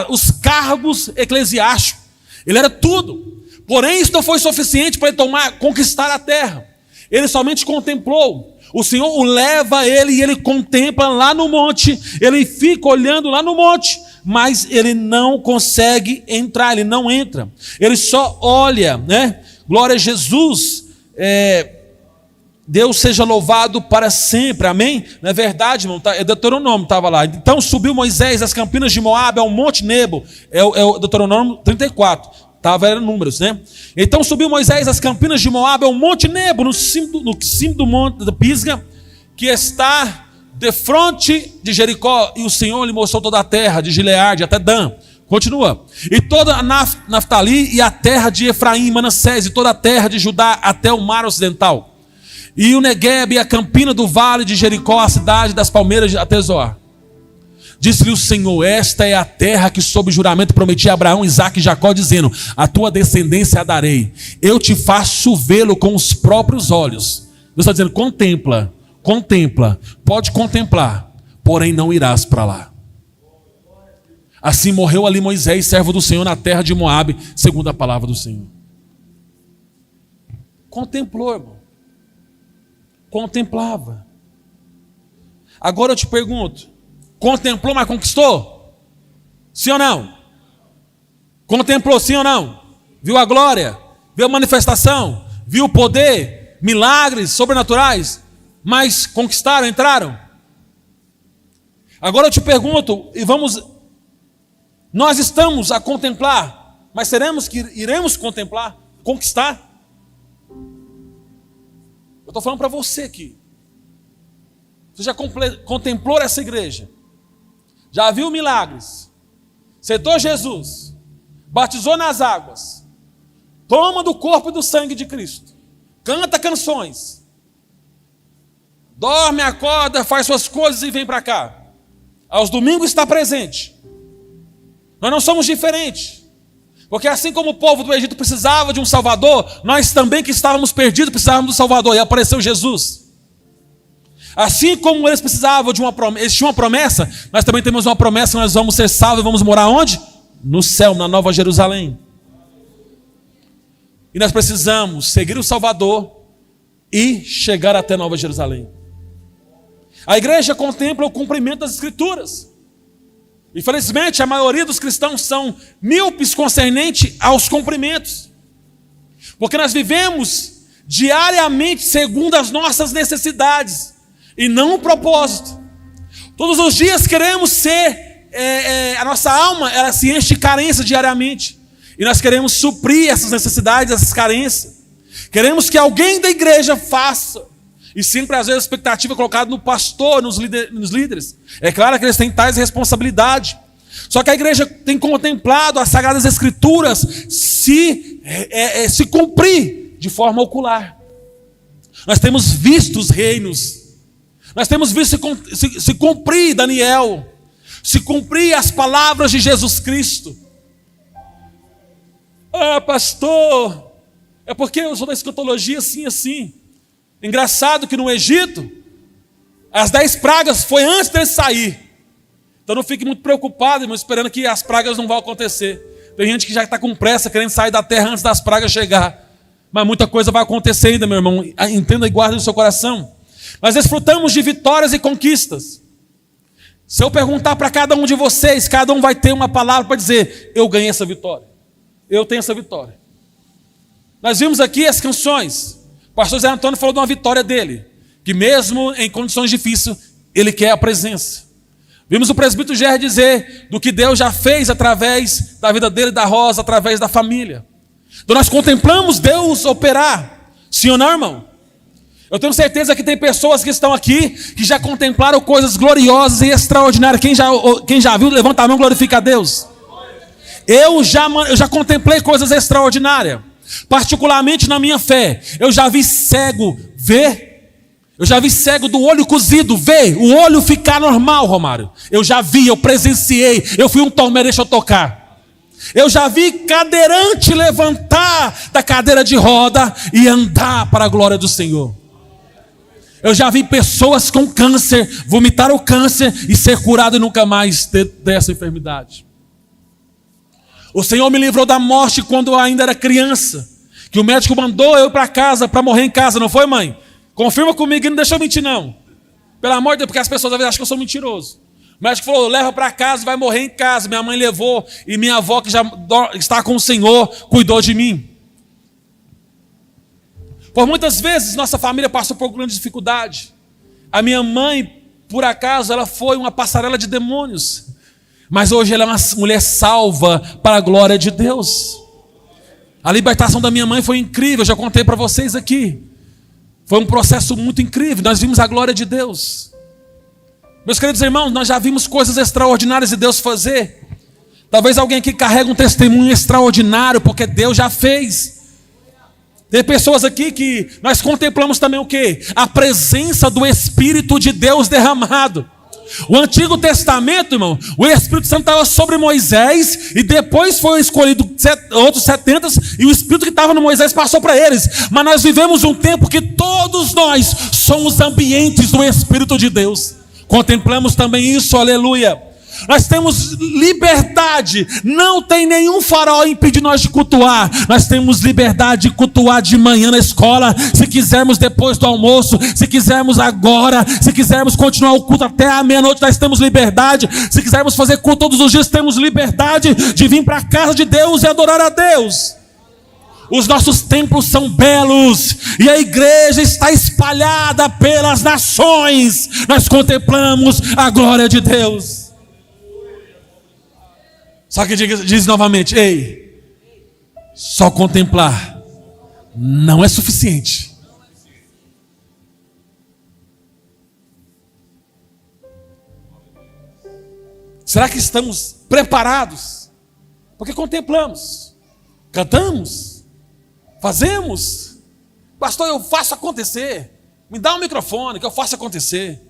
os cargos eclesiásticos. Ele era tudo. Porém, isso não foi suficiente para ele conquistar a terra. Ele somente contemplou. O Senhor o leva ele e ele contempla lá no monte. Ele fica olhando lá no monte, mas ele não consegue entrar, ele não entra. Ele só olha, né? Glória a Jesus. Deus seja louvado para sempre, amém? Não é verdade, irmão? É Deuteronômio, estava lá. Então subiu Moisés às campinas de Moabe, ao monte Nebo. É o Deuteronômio 34. Era Números, né? Então subiu Moisés às campinas de Moabe, ao monte Nebo, no cimo do monte da Pisga, que está de frente de Jericó, e o Senhor lhe mostrou toda a terra, de Gileade até Dan. Continua. E toda a Naftali, e a terra de Efraim, Manassés, e toda a terra de Judá, até o mar ocidental. E o Negueb, e a campina do vale de Jericó, a cidade das palmeiras até Zoar. Disse-lhe o Senhor: esta é a terra que sob juramento prometi a Abraão, Isaque e Jacó, dizendo: a tua descendência a darei. Eu te faço vê-lo com os próprios olhos. Deus está dizendo: contempla, pode contemplar, porém não irás para lá. Assim morreu ali Moisés, servo do Senhor, na terra de Moabe, segundo a palavra do Senhor. Contemplou, irmão. Contemplava. Agora eu te pergunto, contemplou, mas conquistou? Sim ou não? Contemplou, sim ou não? Viu a glória? Viu a manifestação? Viu o poder? Milagres sobrenaturais? Mas conquistaram, entraram? Agora eu te pergunto, e nós estamos a contemplar, mas iremos contemplar, conquistar? Eu estou falando para você aqui. Você já contemplou essa igreja? Já viu milagres? Aceitou Jesus? Batizou nas águas? Toma do corpo e do sangue de Cristo? Canta canções? Dorme, acorda, faz suas coisas e vem para cá? Aos domingos está presente. Nós não somos diferentes. Porque assim como o povo do Egito precisava de um Salvador, nós também que estávamos perdidos precisávamos do Salvador. E apareceu Jesus. Assim como eles precisavam de uma promessa, eles tinham uma promessa, nós também temos uma promessa, nós vamos ser salvos e vamos morar onde? No céu, na Nova Jerusalém. E nós precisamos seguir o Salvador e chegar até Nova Jerusalém. A igreja contempla o cumprimento das Escrituras. Infelizmente, a maioria dos cristãos são míopes concernente aos cumprimentos. Porque nós vivemos diariamente segundo as nossas necessidades e não o propósito. Todos os dias queremos ser, a nossa alma ela se enche de carência diariamente. E nós queremos suprir essas necessidades, essas carências. Queremos que alguém da igreja faça. E sempre às vezes a expectativa é colocada no pastor, nos líderes. É claro que eles têm tais responsabilidades. Só que a igreja tem contemplado as Sagradas Escrituras se cumprir de forma ocular. Nós temos visto os reinos. Nós temos visto se cumprir Daniel. Se cumprir as palavras de Jesus Cristo. Ah, pastor, é porque eu sou da escatologia assim. Engraçado que no Egito, as 10 pragas foi antes dele sair. Então não fique muito preocupado, irmão, esperando que as pragas não vão acontecer. Tem gente que já está com pressa, querendo sair da terra antes das pragas chegar. Mas muita coisa vai acontecer ainda, meu irmão. Entenda e guarde no seu coração. Nós desfrutamos de vitórias e conquistas. Se eu perguntar para cada um de vocês, cada um vai ter uma palavra para dizer: eu ganhei essa vitória. Eu tenho essa vitória. Nós vimos aqui as canções. O pastor Zé Antônio falou de uma vitória dele, que mesmo em condições difíceis, ele quer a presença. Vimos o presbítero Gerry dizer do que Deus já fez através da vida dele, da Rosa, através da família. Então nós contemplamos Deus operar. Sim ou não, irmão? Eu tenho certeza que tem pessoas que estão aqui, que já contemplaram coisas gloriosas e extraordinárias. Quem já viu, levanta a mão e glorifica a Deus. Eu já contemplei coisas extraordinárias. Particularmente na minha fé, eu já vi cego ver, eu já vi cego do olho cozido ver o olho ficar normal, Romário. Eu já vi, eu presenciei, eu fui um Tomé, deixa eu tocar. Eu já vi cadeirante levantar da cadeira de roda e andar para a glória do Senhor. Eu já vi pessoas com câncer vomitar o câncer e ser curado e nunca mais ter essa enfermidade. O Senhor me livrou da morte quando eu ainda era criança. Que o médico mandou eu para casa, para morrer em casa, não foi, mãe? Confirma comigo e não deixa eu mentir, não. Pelo amor de Deus, porque as pessoas às vezes acham que eu sou mentiroso. O médico falou: leva para casa e vai morrer em casa. Minha mãe levou e minha avó, que já está com o Senhor, cuidou de mim. Por muitas vezes nossa família passou por grande dificuldade. A minha mãe, por acaso, ela foi uma passarela de demônios. Mas hoje ela é uma mulher salva para a glória de Deus. A libertação da minha mãe foi incrível, eu já contei para vocês aqui. Foi um processo muito incrível, nós vimos a glória de Deus. Meus queridos irmãos, nós já vimos coisas extraordinárias de Deus fazer. Talvez alguém aqui carregue um testemunho extraordinário, porque Deus já fez. Tem pessoas aqui que nós contemplamos também o quê? A presença do Espírito de Deus derramado. O Antigo Testamento, irmão, o Espírito Santo estava sobre Moisés e depois foi escolhido outros 70 e o Espírito que estava no Moisés passou para eles. Mas nós vivemos um tempo que todos nós somos ambientes do Espírito de Deus. Contemplamos também isso, aleluia. Nós temos liberdade. Não tem nenhum farol impedindo nós de cultuar. Nós temos liberdade de cultuar de manhã na escola, se quisermos depois do almoço, se quisermos agora, se quisermos continuar o culto até a meia-noite, nós temos liberdade. Se quisermos fazer culto todos os dias, temos liberdade de vir para a casa de Deus e adorar a Deus. Os nossos templos são belos e a igreja está espalhada pelas nações. Nós contemplamos a glória de Deus. Só que diz novamente: ei, só contemplar não é suficiente. Será que estamos preparados? Porque contemplamos, cantamos, fazemos. Pastor, eu faço acontecer. Me dá um microfone que eu faço acontecer.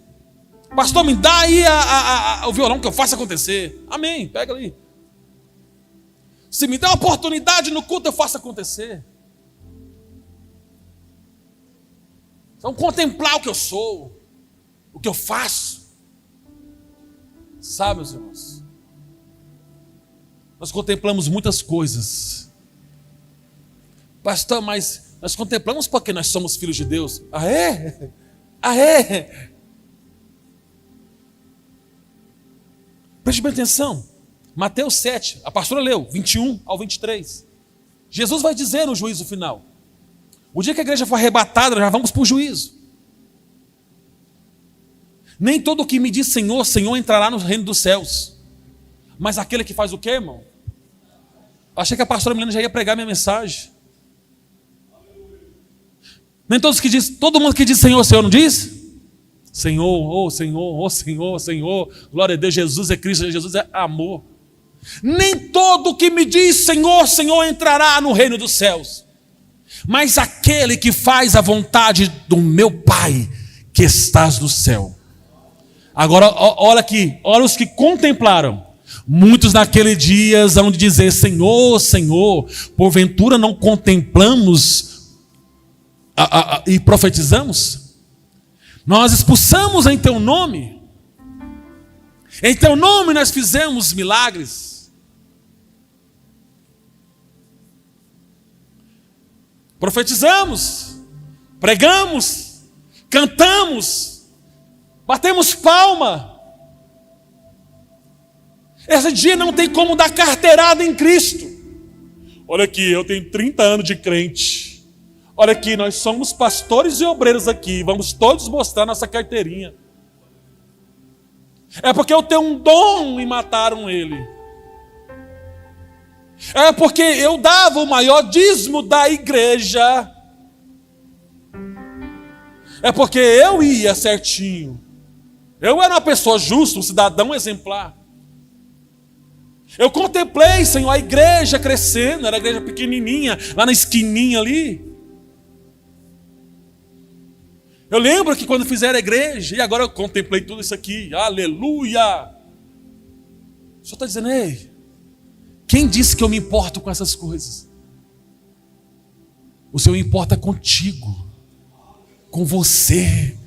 Pastor, me dá aí o violão que eu faço acontecer. Amém, pega ali. Se me dá uma oportunidade no culto, eu faço acontecer. Então, contemplar o que eu sou, o que eu faço. Sabe, meus irmãos, nós contemplamos muitas coisas. Pastor, mas nós contemplamos porque nós somos filhos de Deus. Ah, é? Ah, é? Preste bem atenção. Mateus 7, a pastora leu, 21 ao 23. Jesus vai dizer no juízo final. O dia que a igreja for arrebatada, já vamos para o juízo. Nem todo que me diz Senhor, Senhor entrará no reino dos céus, mas aquele que faz o quê, irmão? Achei que a pastora Milena já ia pregar minha mensagem. Nem todos que diz, todo mundo que diz Senhor, Senhor, não diz? Senhor, oh Senhor, oh Senhor, Senhor, glória a Deus, Jesus é Cristo, Jesus é amor. Nem todo que me diz Senhor, Senhor entrará no reino dos céus, mas aquele que faz a vontade do meu Pai que estás no céu. Agora olha aqui, olha os que contemplaram. Muitos naquele dia hão de dizer: Senhor, Senhor, porventura não contemplamos e profetizamos? Nós expulsamos em teu nome, em teu nome nós fizemos milagres. Profetizamos, pregamos, cantamos, batemos palma. Esse dia não tem como dar carteirada em Cristo. Olha aqui, eu tenho 30 anos de crente. Olha aqui, nós somos pastores e obreiros aqui. Vamos todos mostrar nossa carteirinha. É porque eu tenho um dom e mataram ele. É porque eu dava o maior dízimo da igreja. É porque eu ia certinho. Eu era uma pessoa justa, um cidadão exemplar. Eu contemplei, Senhor, a igreja crescendo. Era a igreja pequenininha, lá na esquininha ali. Eu lembro que quando fizeram a igreja, e agora eu contemplei tudo isso aqui. Aleluia! O Senhor está dizendo: ei, quem disse que eu me importo com essas coisas? O Senhor importa contigo, com você.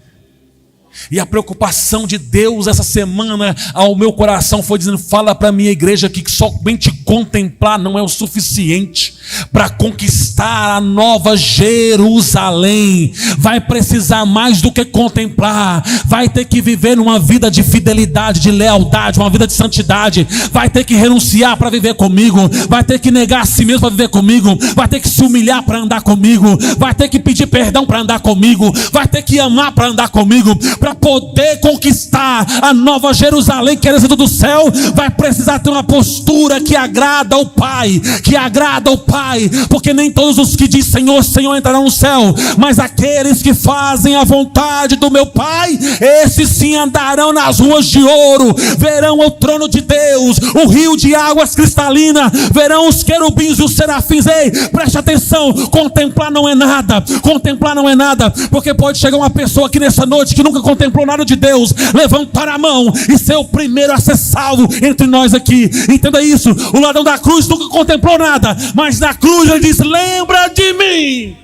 E a preocupação de Deus essa semana ao meu coração foi dizendo: fala para a minha igreja que somente contemplar não é o suficiente para conquistar a nova Jerusalém. Vai precisar mais do que contemplar. Vai ter que viver numa vida de fidelidade, de lealdade, uma vida de santidade. Vai ter que renunciar para viver comigo. Vai ter que negar a si mesmo para viver comigo. Vai ter que se humilhar para andar comigo. Vai ter que pedir perdão para andar comigo. Vai ter que amar para andar comigo. Para poder conquistar a nova Jerusalém, que é herança do céu, vai precisar ter uma postura que agrada ao Pai, que agrada ao Pai, porque nem todos os que dizem Senhor, Senhor entrarão no céu, mas aqueles que fazem a vontade do meu Pai, esses sim andarão nas ruas de ouro, verão o trono de Deus, o rio de águas cristalinas, verão os querubins e os serafins. Ei, preste atenção, contemplar não é nada, contemplar não é nada, porque pode chegar uma pessoa aqui nessa noite que nunca contemplou nada de Deus, levantar a mão e ser o primeiro a ser salvo entre nós aqui. Entenda isso, o ladrão da cruz nunca contemplou nada, mas na cruz ele diz: lembra de mim,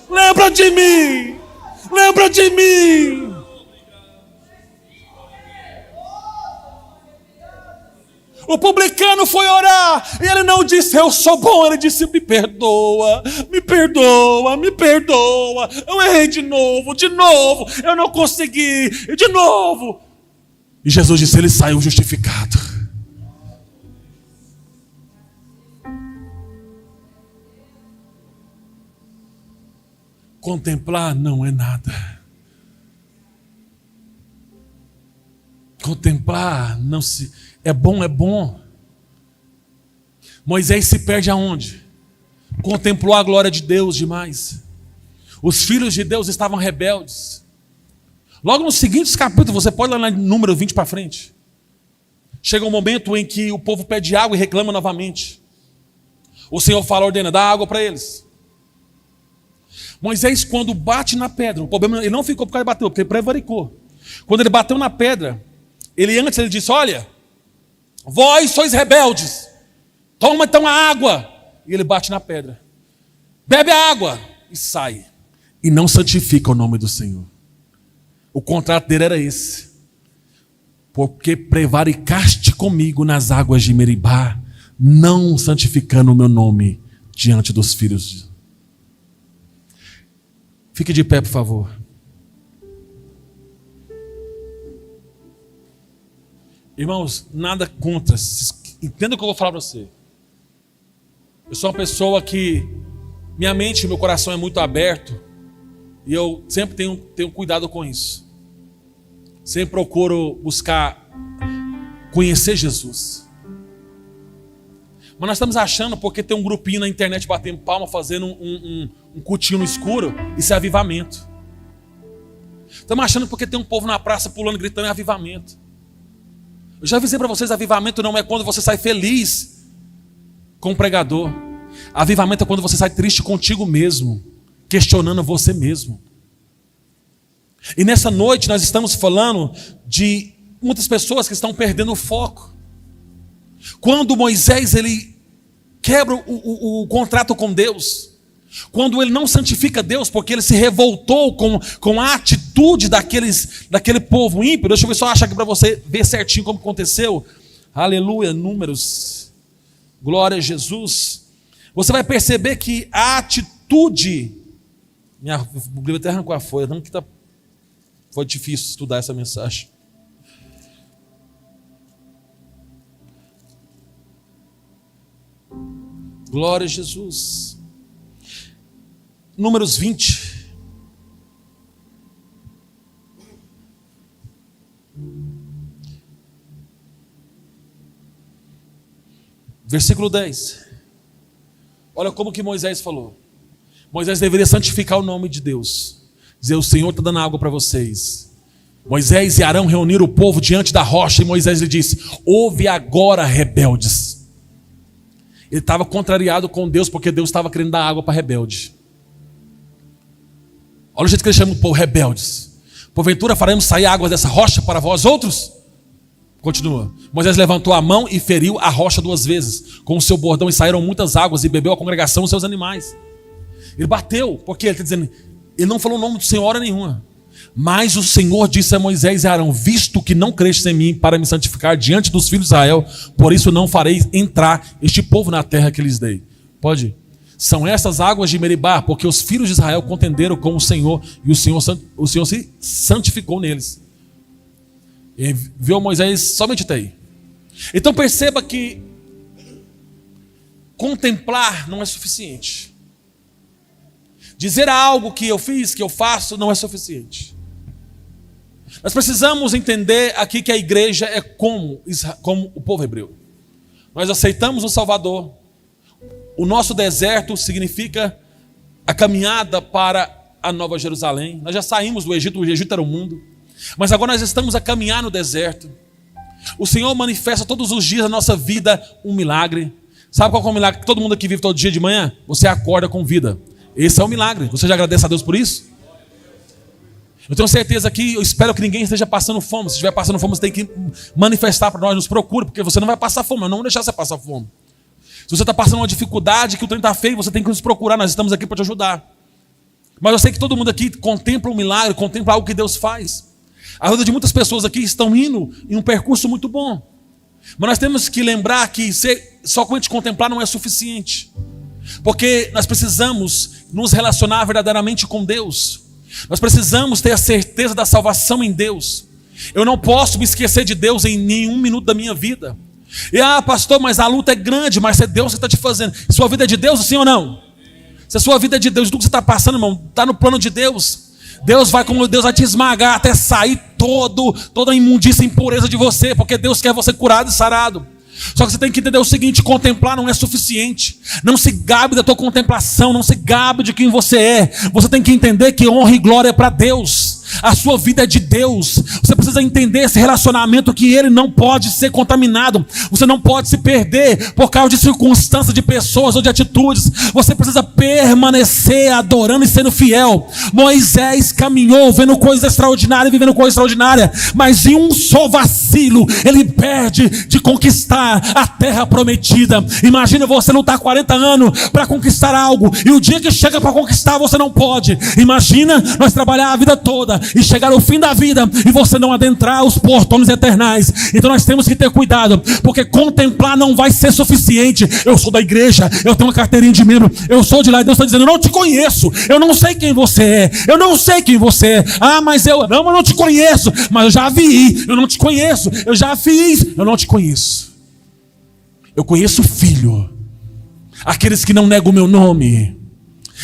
lembra de mim, lembra de mim. O publicano foi orar e ele não disse, eu sou bom. Ele disse, me perdoa, me perdoa, me perdoa. Eu errei de novo, eu não consegui, de novo. E Jesus disse, ele saiu justificado. Contemplar não é nada. Contemplar não se... É bom, é bom. Moisés se perde aonde? Contemplou a glória de Deus demais. Os filhos de Deus estavam rebeldes. Logo nos seguintes capítulos, você pode ir lá no número 20 para frente. Chega um momento em que o povo pede água e reclama novamente. O Senhor fala, ordena, dá água para eles. Moisés, quando bate na pedra, o problema, ele não ficou por causa de bateu, porque ele prevaricou. Quando ele bateu na pedra, ele disse, olha, vós sois rebeldes, toma então a água. E ele bate na pedra, bebe a água e sai. E não santifica o nome do Senhor. O contrato dele era esse. Porque prevaricaste comigo nas águas de Meribá, não santificando o meu nome diante dos filhos de... Fique de pé, por favor. Irmãos, nada contra. Entenda o que eu vou falar para você. Eu sou uma pessoa que minha mente e meu coração é muito aberto. E eu sempre tenho cuidado com isso. Sempre procuro buscar conhecer Jesus. Mas nós estamos achando, porque tem um grupinho na internet batendo palma, fazendo um cultinho no escuro, isso é avivamento. Estamos achando porque tem um povo na praça pulando, gritando, é avivamento. Eu já avisei para vocês, avivamento não é quando você sai feliz com o pregador. Avivamento é quando você sai triste contigo mesmo, questionando você mesmo. E nessa noite nós estamos falando de muitas pessoas que estão perdendo o foco. Quando Moisés ele quebra o contrato com Deus, quando ele não santifica Deus, porque ele se revoltou com a atitude daquele povo ímpio. Deixa eu ver, só achar aqui para você ver certinho como aconteceu. Aleluia, Números, glória a Jesus. Você vai perceber que a atitude... Minha Bíblia até arrancou a folha, não que foi difícil estudar essa mensagem. Glória a Jesus. Números 20. Versículo 10. Olha como que Moisés falou. Moisés deveria santificar o nome de Deus. Dizer, o Senhor está dando água para vocês. Moisés e Arão reuniram o povo diante da rocha. E Moisés lhe disse, ouve agora, rebeldes. Ele estava contrariado com Deus, porque Deus estava querendo dar água para rebelde. Olha o jeito que ele chama o povo, rebeldes. Porventura faremos sair águas dessa rocha para vós outros? Continua. Moisés levantou a mão e feriu a rocha 2 vezes com o seu bordão, e saíram muitas águas, e bebeu a congregação os seus animais. Ele bateu, porque ele está dizendo, ele não falou o nome do Senhor hora nenhuma. Mas o Senhor disse a Moisés e Arão, visto que não crestes em mim para me santificar diante dos filhos de Israel, por isso não farei entrar este povo na terra que lhes dei. Pode ir. São essas águas de Meribá, porque os filhos de Israel contenderam com o Senhor, e o Senhor se santificou neles. E enviou Moisés somente até aí. Então perceba que contemplar não é suficiente. Dizer algo que eu fiz, que eu faço, não é suficiente. Nós precisamos entender aqui que a igreja é como o povo hebreu. Nós aceitamos o Salvador. O nosso deserto significa a caminhada para a Nova Jerusalém. Nós já saímos do Egito, o Egito era o mundo. Mas agora nós estamos a caminhar no deserto. O Senhor manifesta todos os dias na nossa vida um milagre. Sabe qual é o milagre que todo mundo aqui vive todo dia de manhã? Você acorda com vida. Esse é o milagre. Você já agradece a Deus por isso? Eu tenho certeza que, eu espero que ninguém esteja passando fome. Se estiver passando fome, você tem que manifestar para nós, nos procure, porque você não vai passar fome. Eu não vou deixar você passar fome. Se você está passando uma dificuldade, que o trem está feio, você tem que nos procurar. Nós estamos aqui para te ajudar. Mas eu sei que todo mundo aqui contempla um milagre, contempla algo que Deus faz. A vida de muitas pessoas aqui estão indo em um percurso muito bom. Mas nós temos que lembrar que somente contemplar não é suficiente. Porque nós precisamos nos relacionar verdadeiramente com Deus. Nós precisamos ter a certeza da salvação em Deus. Eu não posso me esquecer de Deus em nenhum minuto da minha vida. E pastor, mas a luta é grande, mas é Deus que está te fazendo. Sua vida é de Deus, sim ou não? Se a sua vida é de Deus, tudo que você está passando, irmão, está no plano de Deus. Deus vai te esmagar até sair toda a imundícia e impureza de você, porque Deus quer você curado e sarado. Só que você tem que entender o seguinte: contemplar não é suficiente. Não se gabe da tua contemplação, não se gabe de quem você é. Você tem que entender que honra e glória é para Deus. A sua vida é de Deus. Você precisa entender esse relacionamento, que ele não pode ser contaminado. Você não pode se perder por causa de circunstâncias, de pessoas ou de atitudes. Você precisa permanecer adorando e sendo fiel. Moisés caminhou vendo coisas extraordinárias, vivendo coisas extraordinárias, mas em um só vacilo ele perde de conquistar a terra prometida. Imagina você lutar 40 anos para conquistar algo, e o dia que chega para conquistar você não pode. Imagina nós trabalhar a vida toda e chegar ao fim da vida e você não adentrar os portões eternais. Então nós temos que ter cuidado, porque contemplar não vai ser suficiente. Eu sou da igreja, eu tenho uma carteirinha de membro, eu sou de lá, e Deus está dizendo: eu não te conheço, eu não sei quem você é, eu não sei quem você é. Mas eu não te conheço, mas eu já vi. Eu não te conheço, eu já fiz, eu não te conheço. Eu conheço o Filho, aqueles que não negam o meu nome,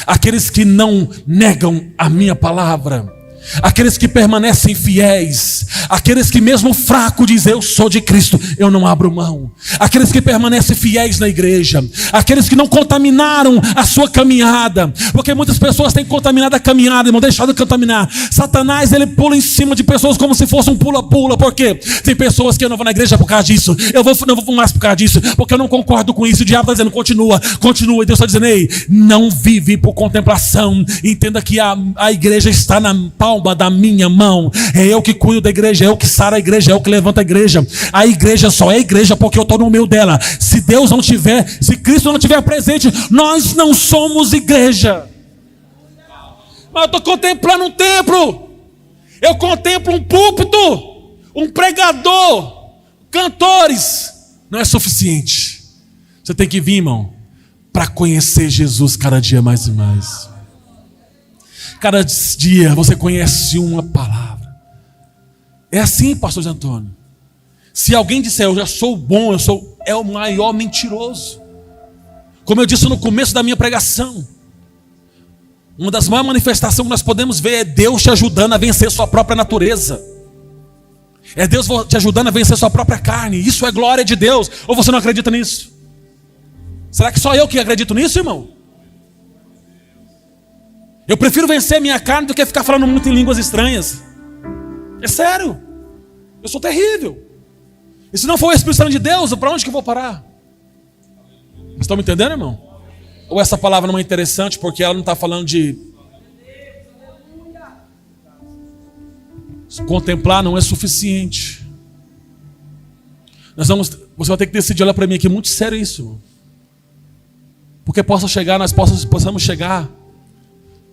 aqueles que não negam a minha palavra, aqueles que permanecem fiéis, aqueles que mesmo fraco dizem: eu sou de Cristo, eu não abro mão. Aqueles que permanecem fiéis na igreja, aqueles que não contaminaram a sua caminhada, porque muitas pessoas têm contaminado a caminhada, irmão, deixado de contaminar. Satanás, ele pula em cima de pessoas como se fosse um pula-pula. Por quê? Tem pessoas que: eu não vou na igreja por causa disso, não vou mais por causa disso, porque eu não concordo com isso. O diabo está dizendo: continua, e Deus está dizendo: ei, não vive por contemplação. Entenda que a igreja está na palma da minha mão. É eu que cuido da igreja, é eu que sara a igreja, é eu que levanta a igreja. A igreja só é igreja porque eu estou no meio dela. Se Deus não tiver, se Cristo não estiver presente, nós não somos igreja. Mas eu estou contemplando um templo, eu contemplo um púlpito, um pregador, cantores. Não é suficiente. Você tem que vir, irmão, para conhecer Jesus cada dia mais e mais. Cada dia você conhece uma palavra. É assim, pastor José Antônio. Se alguém disser: eu já sou bom, é o maior mentiroso. Como eu disse no começo da minha pregação, uma das maiores manifestações que nós podemos ver é Deus te ajudando a vencer sua própria natureza. É Deus te ajudando a vencer sua própria carne. Isso é glória de Deus. Ou você não acredita nisso? Será que só eu que acredito nisso, irmão? Eu prefiro vencer a minha carne do que ficar falando muito em línguas estranhas. É sério. Eu sou terrível. E se não for o Espírito Santo de Deus, para onde que eu vou parar? Vocês estão me entendendo, irmão? Ou essa palavra não é interessante porque ela não está falando de... Contemplar não é suficiente. Você vai ter que decidir, olha para mim aqui, muito sério isso, irmão. Porque nós possamos chegar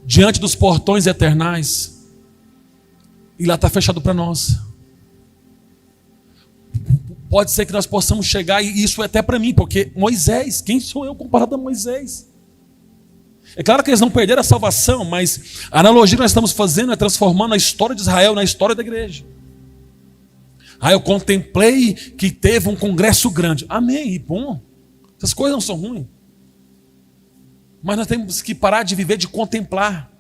diante dos portões eternais e lá está fechado para nós. Pode ser que nós possamos chegar, e isso é até para mim, porque Moisés, quem sou eu comparado a Moisés? É claro que eles não perderam a salvação, mas a analogia que nós estamos fazendo é transformando a história de Israel na história da igreja. Eu contemplei que teve um congresso grande. Amém, e bom. Essas coisas não são ruins. Mas nós temos que parar de viver de contemplar.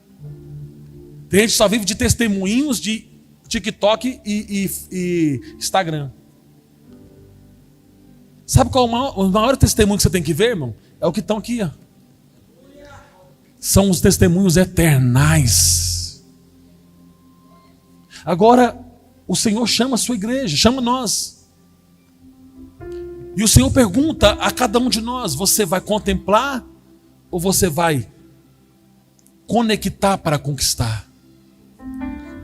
Tem gente que só vive de testemunhos de TikTok e Instagram. Sabe qual é o maior testemunho que você tem que ver, irmão? É o que estão aqui, ó. São os testemunhos eternais. Agora, o Senhor chama a sua igreja, chama nós. E o Senhor pergunta a cada um de nós: você vai contemplar ou você vai conectar para conquistar?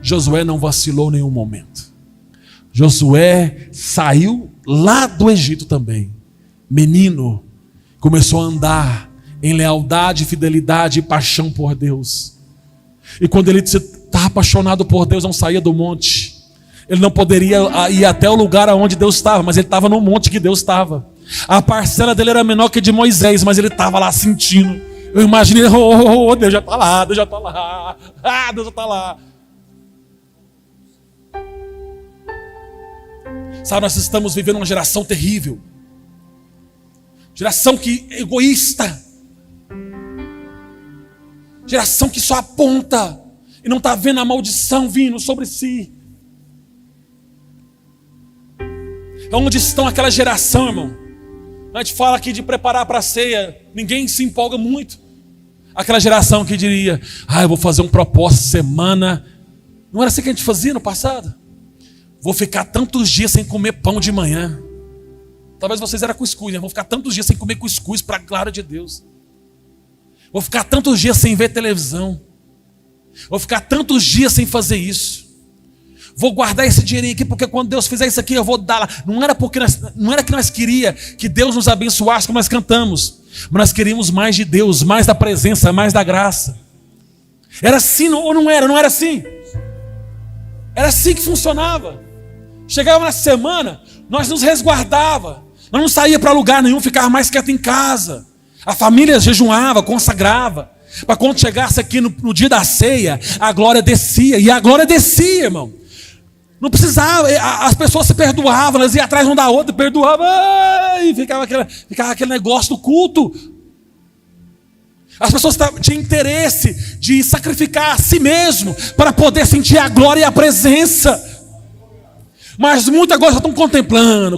Josué não vacilou em nenhum momento. Josué saiu lá do Egito também. Menino, começou a andar em lealdade, fidelidade e paixão por Deus. E quando ele estava apaixonado por Deus, não saía do monte. Ele não poderia ir até o lugar onde Deus estava, mas ele estava no monte que Deus estava. A parcela dele era menor que a de Moisés, mas ele estava lá sentindo. Eu imaginei, Deus já está lá, Deus já está lá, Deus já está lá. Sabe, nós estamos vivendo uma geração terrível. Geração que é egoísta. Geração que só aponta e não está vendo a maldição vindo sobre si. Onde estão aquela geração, irmão? A gente fala aqui de preparar para a ceia, ninguém se empolga muito. Aquela geração que diria, eu vou fazer um propósito semana. Não era assim que a gente fazia no passado? Vou ficar tantos dias sem comer pão de manhã. Talvez vocês eram cuscuz, né? Vou ficar tantos dias sem comer cuscuz para a glória de Deus. Vou ficar tantos dias sem ver televisão. Vou ficar tantos dias sem fazer isso. Vou guardar esse dinheirinho aqui, porque quando Deus fizer isso aqui, eu vou dar lá. Não era que nós queríamos que Deus nos abençoasse, como nós cantamos. Mas nós queríamos mais de Deus, mais da presença, mais da graça. Era assim ou não era? Não era assim? Era assim que funcionava. Chegava na semana, nós nos resguardava. Nós não saía para lugar nenhum, ficava mais quieto em casa. A família jejuava, consagrava. Para quando chegasse aqui no dia da ceia, a glória descia. E a glória descia, irmão. Não precisava, as pessoas se perdoavam, elas iam atrás uma da outra, perdoavam, e ficava aquele negócio do culto. As pessoas tinham interesse de sacrificar a si mesmo para poder sentir a glória e a presença. Mas muitas agora já estão contemplando,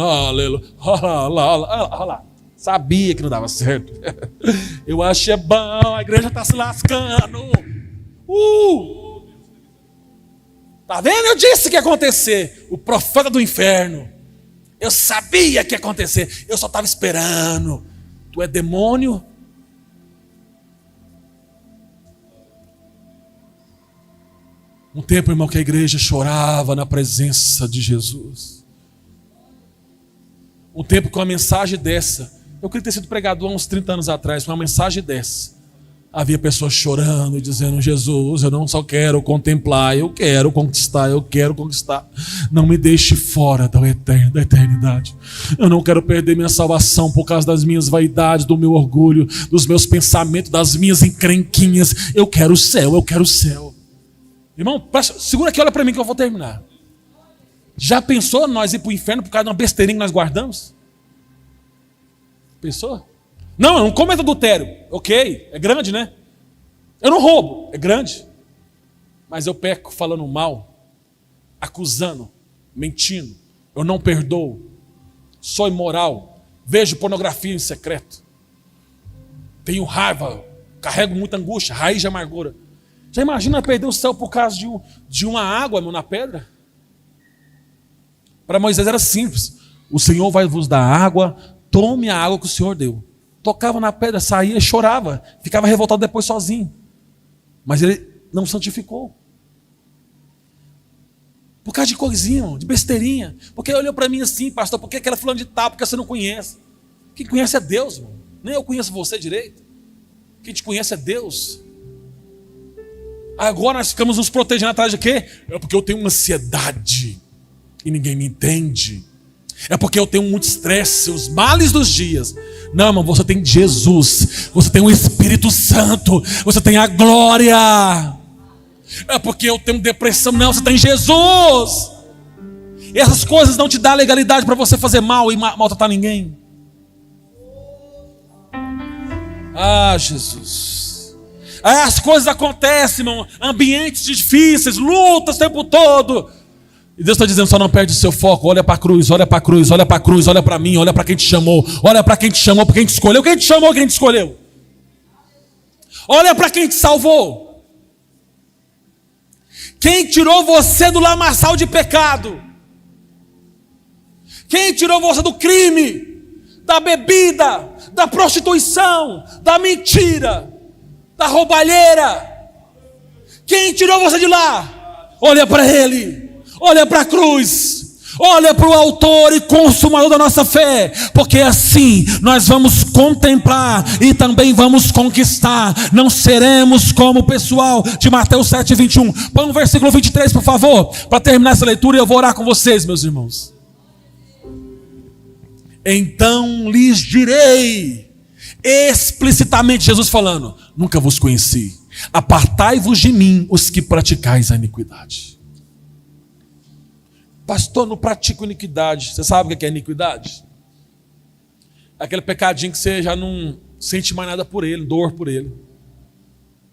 aleluia, olha lá. Sabia que não dava certo. Eu achei bom, a igreja está se lascando. Tá vendo? Eu disse que ia acontecer. O profeta do inferno. Eu sabia que ia acontecer. Eu só estava esperando. Tu é demônio? Um tempo, irmão, que a igreja chorava na presença de Jesus. Um tempo com uma mensagem dessa. Eu queria ter sido pregador há uns 30 anos atrás, com uma mensagem dessa. Havia pessoas chorando e dizendo, Jesus, eu não só quero contemplar, eu quero conquistar. Não me deixe fora da eternidade. Eu não quero perder minha salvação por causa das minhas vaidades, do meu orgulho, dos meus pensamentos, das minhas encrenquinhas. Eu quero o céu. Irmão, segura aqui, olha para mim que eu vou terminar. Já pensou nós ir para o inferno por causa de uma besteirinha que nós guardamos? Pensou? Não, eu não cometo adultério. Ok, é grande, né? Eu não roubo, é grande. Mas eu peco falando mal, acusando, mentindo. Eu não perdoo. Sou imoral. Vejo pornografia em secreto. Tenho raiva. Carrego muita angústia, raiz de amargura. Já imagina perder o céu por causa de uma água, meu, na pedra? Para Moisés era simples. O Senhor vai vos dar água, tome a água que o Senhor deu. Tocava na pedra, saía, chorava, ficava revoltado depois sozinho. Mas ele não santificou. Por causa de coisinha, de besteirinha. Porque olhou para mim assim, pastor, por que aquela fulana de tal, porque você não conhece? Quem conhece é Deus, irmão. Nem eu conheço você direito. Quem te conhece é Deus. Agora nós ficamos nos protegendo atrás de quê? É porque eu tenho uma ansiedade e ninguém me entende. É porque eu tenho muito estresse, os males dos dias. Não, irmão, você tem Jesus, você tem o Espírito Santo, você tem a glória. É porque eu tenho depressão. Não, você tem Jesus. E essas coisas não te dão legalidade para você fazer mal e maltratar ninguém. Jesus. As coisas acontecem, irmão. Ambientes difíceis, lutas o tempo todo. E Deus está dizendo, só não perde o seu foco. Olha para a cruz, olha para a cruz, olha para a cruz, olha para mim, olha para quem te chamou. Olha para quem te chamou, para quem te escolheu. Quem te chamou, quem te escolheu. Olha para quem te salvou. Quem tirou você do lamaçal de pecado. Quem tirou você do crime, da bebida, da prostituição, da mentira, da roubalheira. Quem tirou você de lá? Olha para Ele. Olha para a cruz, Olha para o autor e consumador da nossa fé, porque assim nós vamos contemplar e também vamos conquistar. Não seremos como o pessoal de Mateus 7:21. Põe no versículo 23, por favor, para terminar essa leitura, e eu vou orar com vocês, meus irmãos. Então lhes direi, explicitamente Jesus falando: nunca vos conheci, apartai-vos de mim, os que praticais a iniquidade. Pastor, não pratico iniquidade. Você sabe o que é iniquidade? Aquele pecadinho que você já não sente mais nada por ele, dor por ele.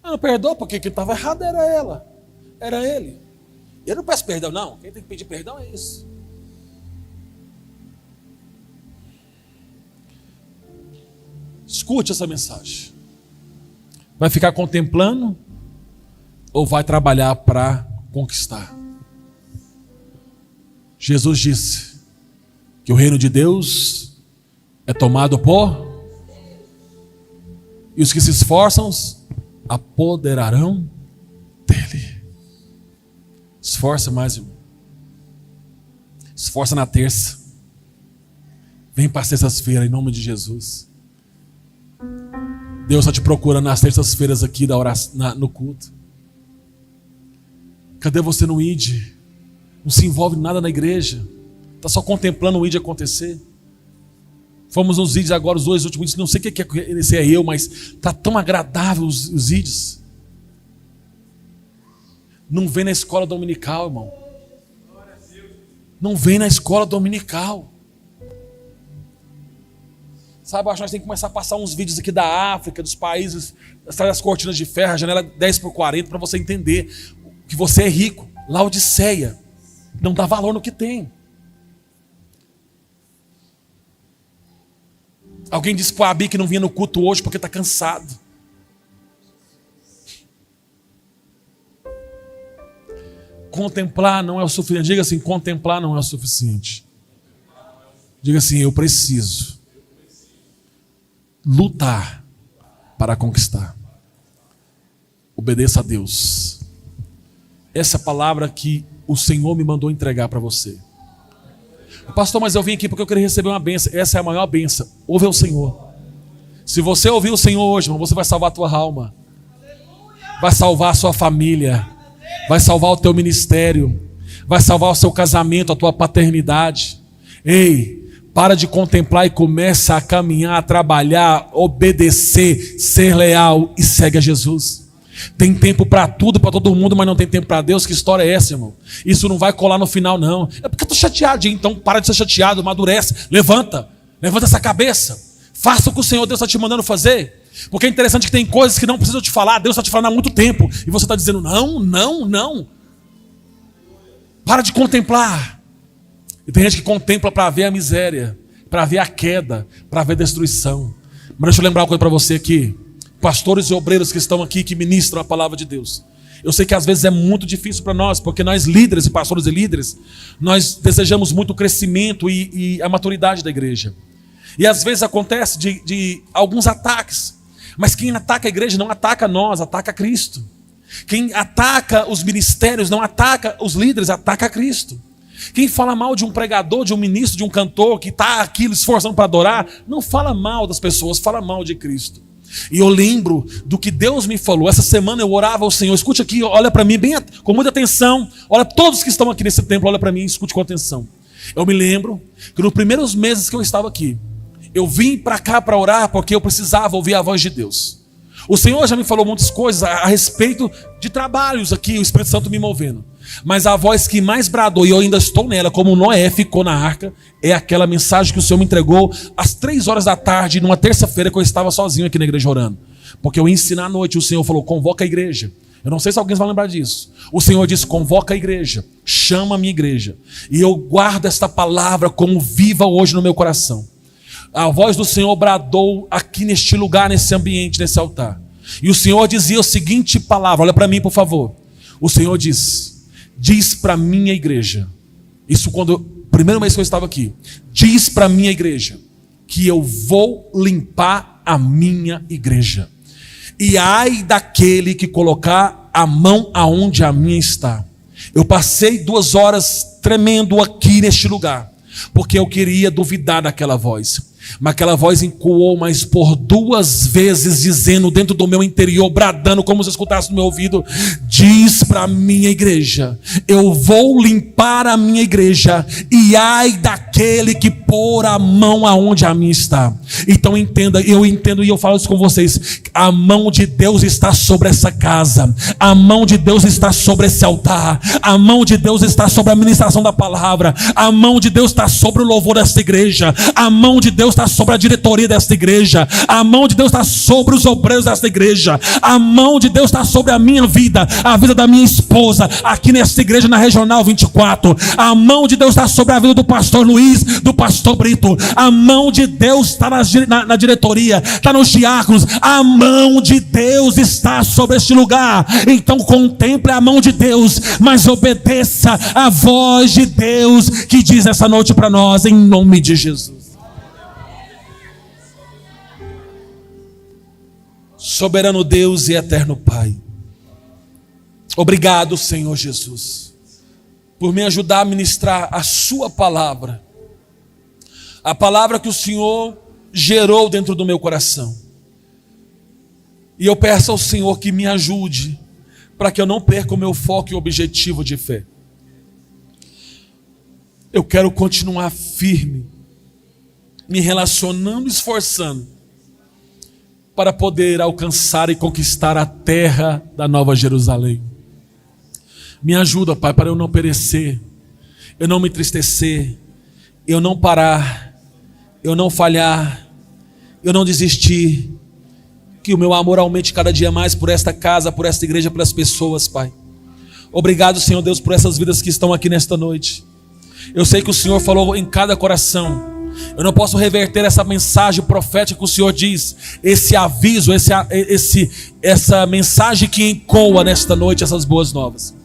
Não perdoa, porque quem estava errado era ela, era ele. Eu não peço perdão, não. Quem tem que pedir perdão é isso. Escute essa mensagem. Vai ficar contemplando ou vai trabalhar para conquistar? Jesus disse que o reino de Deus é tomado por, e os que se esforçam apoderarão dele. Esforça mais, irmão. Esforça na terça. Vem para as terças-feiras em nome de Jesus. Deus está te procurando nas terças-feiras aqui da oração, no culto. Cadê você no ID? Não se envolve em nada na igreja. Está só contemplando o ID acontecer. Fomos nos IDs agora, os 2 últimos IDs. Não sei o que é esse é eu, mas está tão agradável os IDs. Não vem na escola dominical, irmão. Não vem na escola dominical. Sabe, eu acho que nós temos que começar a passar uns vídeos aqui da África, dos países, das cortinas de ferro, a janela 10x40, para você entender que você é rico. Laodiceia. Não dá valor no que tem. Alguém disse para o Abi que não vinha no culto hoje porque está cansado. Contemplar não é o suficiente. Diga assim, contemplar não é o suficiente. Diga assim, eu preciso lutar para conquistar. Obedeça a Deus. Essa é a palavra que o Senhor me mandou entregar para você. Pastor, mas eu vim aqui porque eu queria receber uma bênção. Essa é a maior bênção. Ouve o Senhor. Se você ouvir o Senhor hoje, irmão, você vai salvar a tua alma. Vai salvar a sua família. Vai salvar o teu ministério. Vai salvar o seu casamento, a tua paternidade. Ei, para de contemplar e começa a caminhar, a trabalhar, obedecer, ser leal e segue a Jesus. Tem tempo para tudo, para todo mundo, mas não tem tempo para Deus. Que história é essa, irmão? Isso não vai colar no final, não. É porque eu estou chateado, então para de ser chateado, amadurece, levanta essa cabeça, faça o que o Senhor Deus está te mandando fazer. Porque é interessante que tem coisas que não precisam te falar, Deus está te falando há muito tempo, e você está dizendo não. Para de contemplar. E tem gente que contempla para ver a miséria, para ver a queda, para ver a destruição. Mas deixa eu lembrar uma coisa para você aqui. Pastores e obreiros que estão aqui, que ministram a palavra de Deus. Eu sei que às vezes é muito difícil para nós, porque nós líderes e pastores e líderes, nós desejamos muito o crescimento e a maturidade da igreja. E às vezes acontece de alguns ataques. Mas quem ataca a igreja não ataca nós, ataca Cristo. Quem ataca os ministérios não ataca os líderes, ataca Cristo. Quem fala mal de um pregador, de um ministro, de um cantor que está aqui esforçando para adorar, não fala mal das pessoas, fala mal de Cristo. E eu lembro do que Deus me falou. Essa semana eu orava ao Senhor. Escute aqui, olha para mim com muita atenção. Olha, todos que estão aqui nesse templo, olha para mim e escute com atenção. Eu me lembro que nos primeiros meses que eu estava aqui, eu vim para cá para orar porque eu precisava ouvir a voz de Deus. O Senhor já me falou muitas coisas a respeito de trabalhos aqui, o Espírito Santo me movendo. Mas a voz que mais bradou, e eu ainda estou nela, como Noé ficou na arca, é aquela mensagem que o Senhor me entregou às 3 horas da tarde, numa terça-feira, que eu estava sozinho aqui na igreja orando. Porque eu ia ensinar à noite, o Senhor falou, convoca a igreja. Eu não sei se alguém vai lembrar disso. O Senhor disse, convoca a igreja, chama a minha igreja. E eu guardo esta palavra como viva hoje no meu coração. A voz do Senhor bradou aqui neste lugar, nesse ambiente, nesse altar. E o Senhor dizia a seguinte palavra, olha para mim por favor. O Senhor disse, diz para minha igreja, isso quando, primeiro mês que eu estava aqui, diz para minha igreja, que eu vou limpar a minha igreja. E ai daquele que colocar a mão aonde a minha está. Eu passei 2 horas tremendo aqui neste lugar, porque eu queria duvidar daquela voz. Mas aquela voz ecoou mais por 2 vezes, dizendo dentro do meu interior, bradando como se escutasse no meu ouvido: diz para a minha igreja, eu vou limpar a minha igreja, e ai daquele que pôr a mão aonde a minha está. Então entenda, eu entendo e eu falo isso com vocês: a mão de Deus está sobre essa casa, a mão de Deus está sobre esse altar, a mão de Deus está sobre a ministração da palavra, a mão de Deus está sobre o louvor dessa igreja, a mão de Deus está sobre a diretoria desta igreja, a mão de Deus está sobre os obreiros desta igreja, a mão de Deus está sobre a minha vida, a vida da minha esposa, aqui nesta igreja na Regional 24, a mão de Deus está sobre a vida do pastor Luiz, do pastor Brito, a mão de Deus está na diretoria, está nos diáconos, a mão de Deus está sobre este lugar. Então contemple a mão de Deus, mas obedeça a voz de Deus que diz essa noite para nós, em nome de Jesus. Soberano Deus e eterno Pai, obrigado, Senhor Jesus, por me ajudar a ministrar a sua palavra, a palavra que o Senhor gerou dentro do meu coração. E eu peço ao Senhor que me ajude, para que eu não perca o meu foco e objetivo de fé. Eu quero continuar firme, me relacionando, esforçando, para poder alcançar e conquistar a terra da Nova Jerusalém. Me ajuda, Pai, para eu não perecer, eu não me entristecer, eu não parar, eu não falhar, eu não desistir. Que o meu amor aumente cada dia mais por esta casa, por esta igreja, pelas pessoas, Pai. Obrigado, Senhor Deus, por essas vidas que estão aqui nesta noite. Eu sei que o Senhor falou em cada coração. Eu não posso reverter essa mensagem profética que o Senhor diz, esse aviso, essa mensagem que ecoa nesta noite, essas boas novas.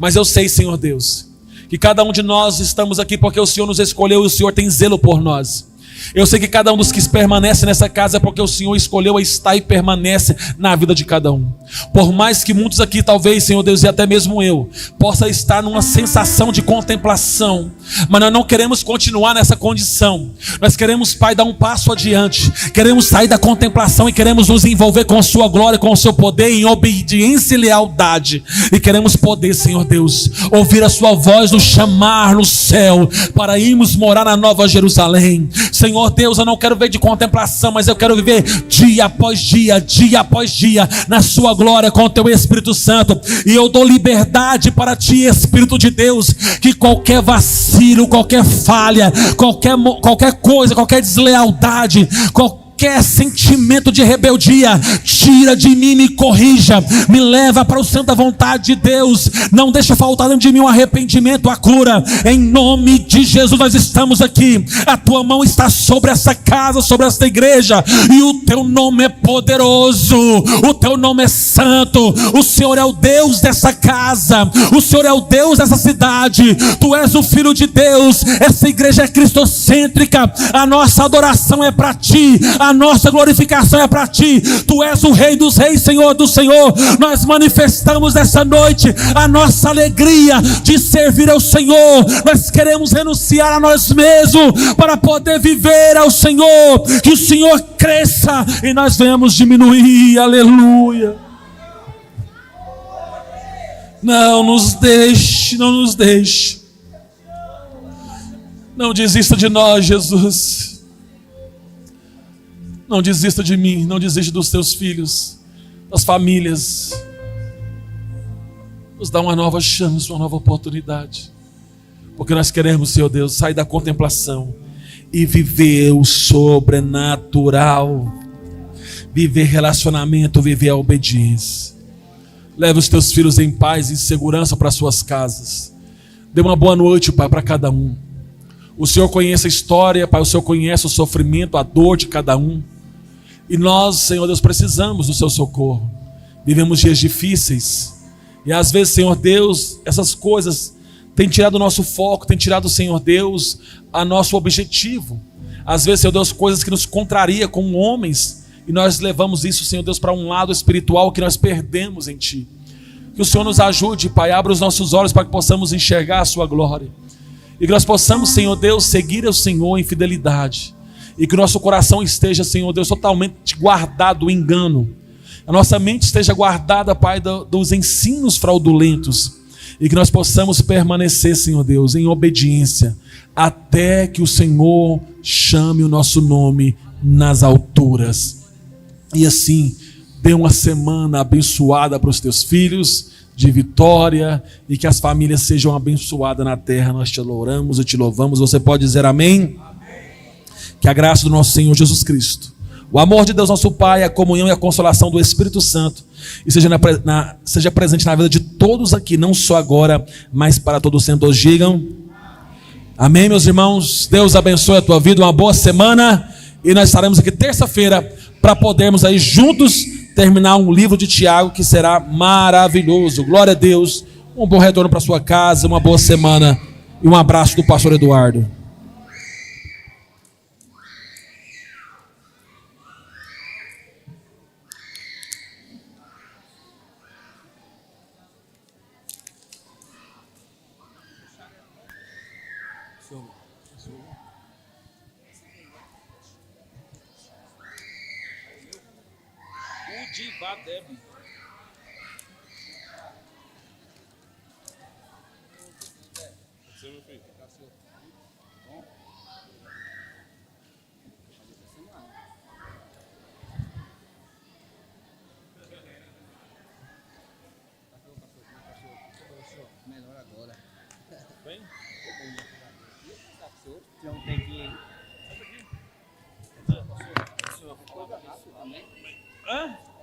Mas eu sei, Senhor Deus, que cada um de nós estamos aqui porque o Senhor nos escolheu e o Senhor tem zelo por nós. Eu sei que cada um dos que permanece nessa casa é porque o Senhor escolheu a estar e permanece na vida de cada um. Por mais que muitos aqui, talvez, Senhor Deus, e até mesmo eu, possa estar numa sensação de contemplação, mas nós não queremos continuar nessa condição. Nós queremos, Pai, dar um passo adiante. Queremos sair da contemplação e queremos nos envolver com a sua glória, com o seu poder, em obediência e lealdade. E queremos poder, Senhor Deus, ouvir a sua voz nos chamar no céu, para irmos morar na Nova Jerusalém. Senhor Deus, eu não quero ver de contemplação, mas eu quero viver dia após dia, na sua glória com o teu Espírito Santo. E eu dou liberdade para ti, Espírito de Deus, que qualquer vacilo, qualquer falha, qualquer coisa, qualquer deslealdade, qualquer sentimento de rebeldia, tira de mim, me corrija, me leva para o centro da vontade de Deus. Não deixa faltar dentro de mim um arrependimento, a cura. Em nome de Jesus nós estamos aqui. A tua mão está sobre essa casa, sobre esta igreja, e o teu nome é poderoso, o teu nome é santo. O Senhor é o Deus dessa casa, o Senhor é o Deus dessa cidade. Tu és o Filho de Deus. Essa igreja é cristocêntrica. A nossa adoração é para ti, a nossa glorificação é para ti. Tu és o Rei dos Reis, Senhor do Senhor. Nós manifestamos nessa noite a nossa alegria de servir ao Senhor. Nós queremos renunciar a nós mesmos para poder viver ao Senhor. Que o Senhor cresça e nós venhamos diminuir. Aleluia. Não nos deixe, não nos deixe. Não desista de nós, Jesus. Não desista de mim, não desista dos teus filhos, das famílias. Nos dá uma nova chance, uma nova oportunidade. Porque nós queremos, Senhor Deus, sair da contemplação e viver o sobrenatural. Viver relacionamento, viver a obediência. Leva os teus filhos em paz e segurança para suas casas. Dê uma boa noite, Pai, para cada um. O Senhor conhece a história, Pai, o Senhor conhece o sofrimento, a dor de cada um. E nós, Senhor Deus, precisamos do seu socorro. Vivemos dias difíceis. E às vezes, Senhor Deus, essas coisas têm tirado o nosso foco, têm tirado, Senhor Deus, a nosso objetivo. Às vezes, Senhor Deus, coisas que nos contrariam como homens. E nós levamos isso, Senhor Deus, para um lado espiritual que nós perdemos em Ti. Que o Senhor nos ajude, Pai, abra os nossos olhos para que possamos enxergar a sua glória. E que nós possamos, Senhor Deus, seguir ao Senhor em fidelidade. E que o nosso coração esteja, Senhor Deus, totalmente guardado do engano. A nossa mente esteja guardada, Pai, dos ensinos fraudulentos. E que nós possamos permanecer, Senhor Deus, em obediência, até que o Senhor chame o nosso nome nas alturas. E assim, dê uma semana abençoada para os teus filhos, de vitória, e que as famílias sejam abençoadas na terra. Nós te adoramos e te louvamos. Você pode dizer amém? Que a graça do nosso Senhor Jesus Cristo, o amor de Deus nosso Pai, a comunhão e a consolação do Espírito Santo e seja presente na vida de todos aqui, não só agora, mas para todos sempre. Todos digam amém, meus irmãos. Deus abençoe a tua vida, uma boa semana, e nós estaremos aqui terça-feira para podermos aí juntos terminar um livro de Tiago que será maravilhoso. Glória a Deus. Um bom retorno para sua casa, uma boa semana e um abraço do pastor Eduardo. Melhor agora. Bem? Então tem que. Hã?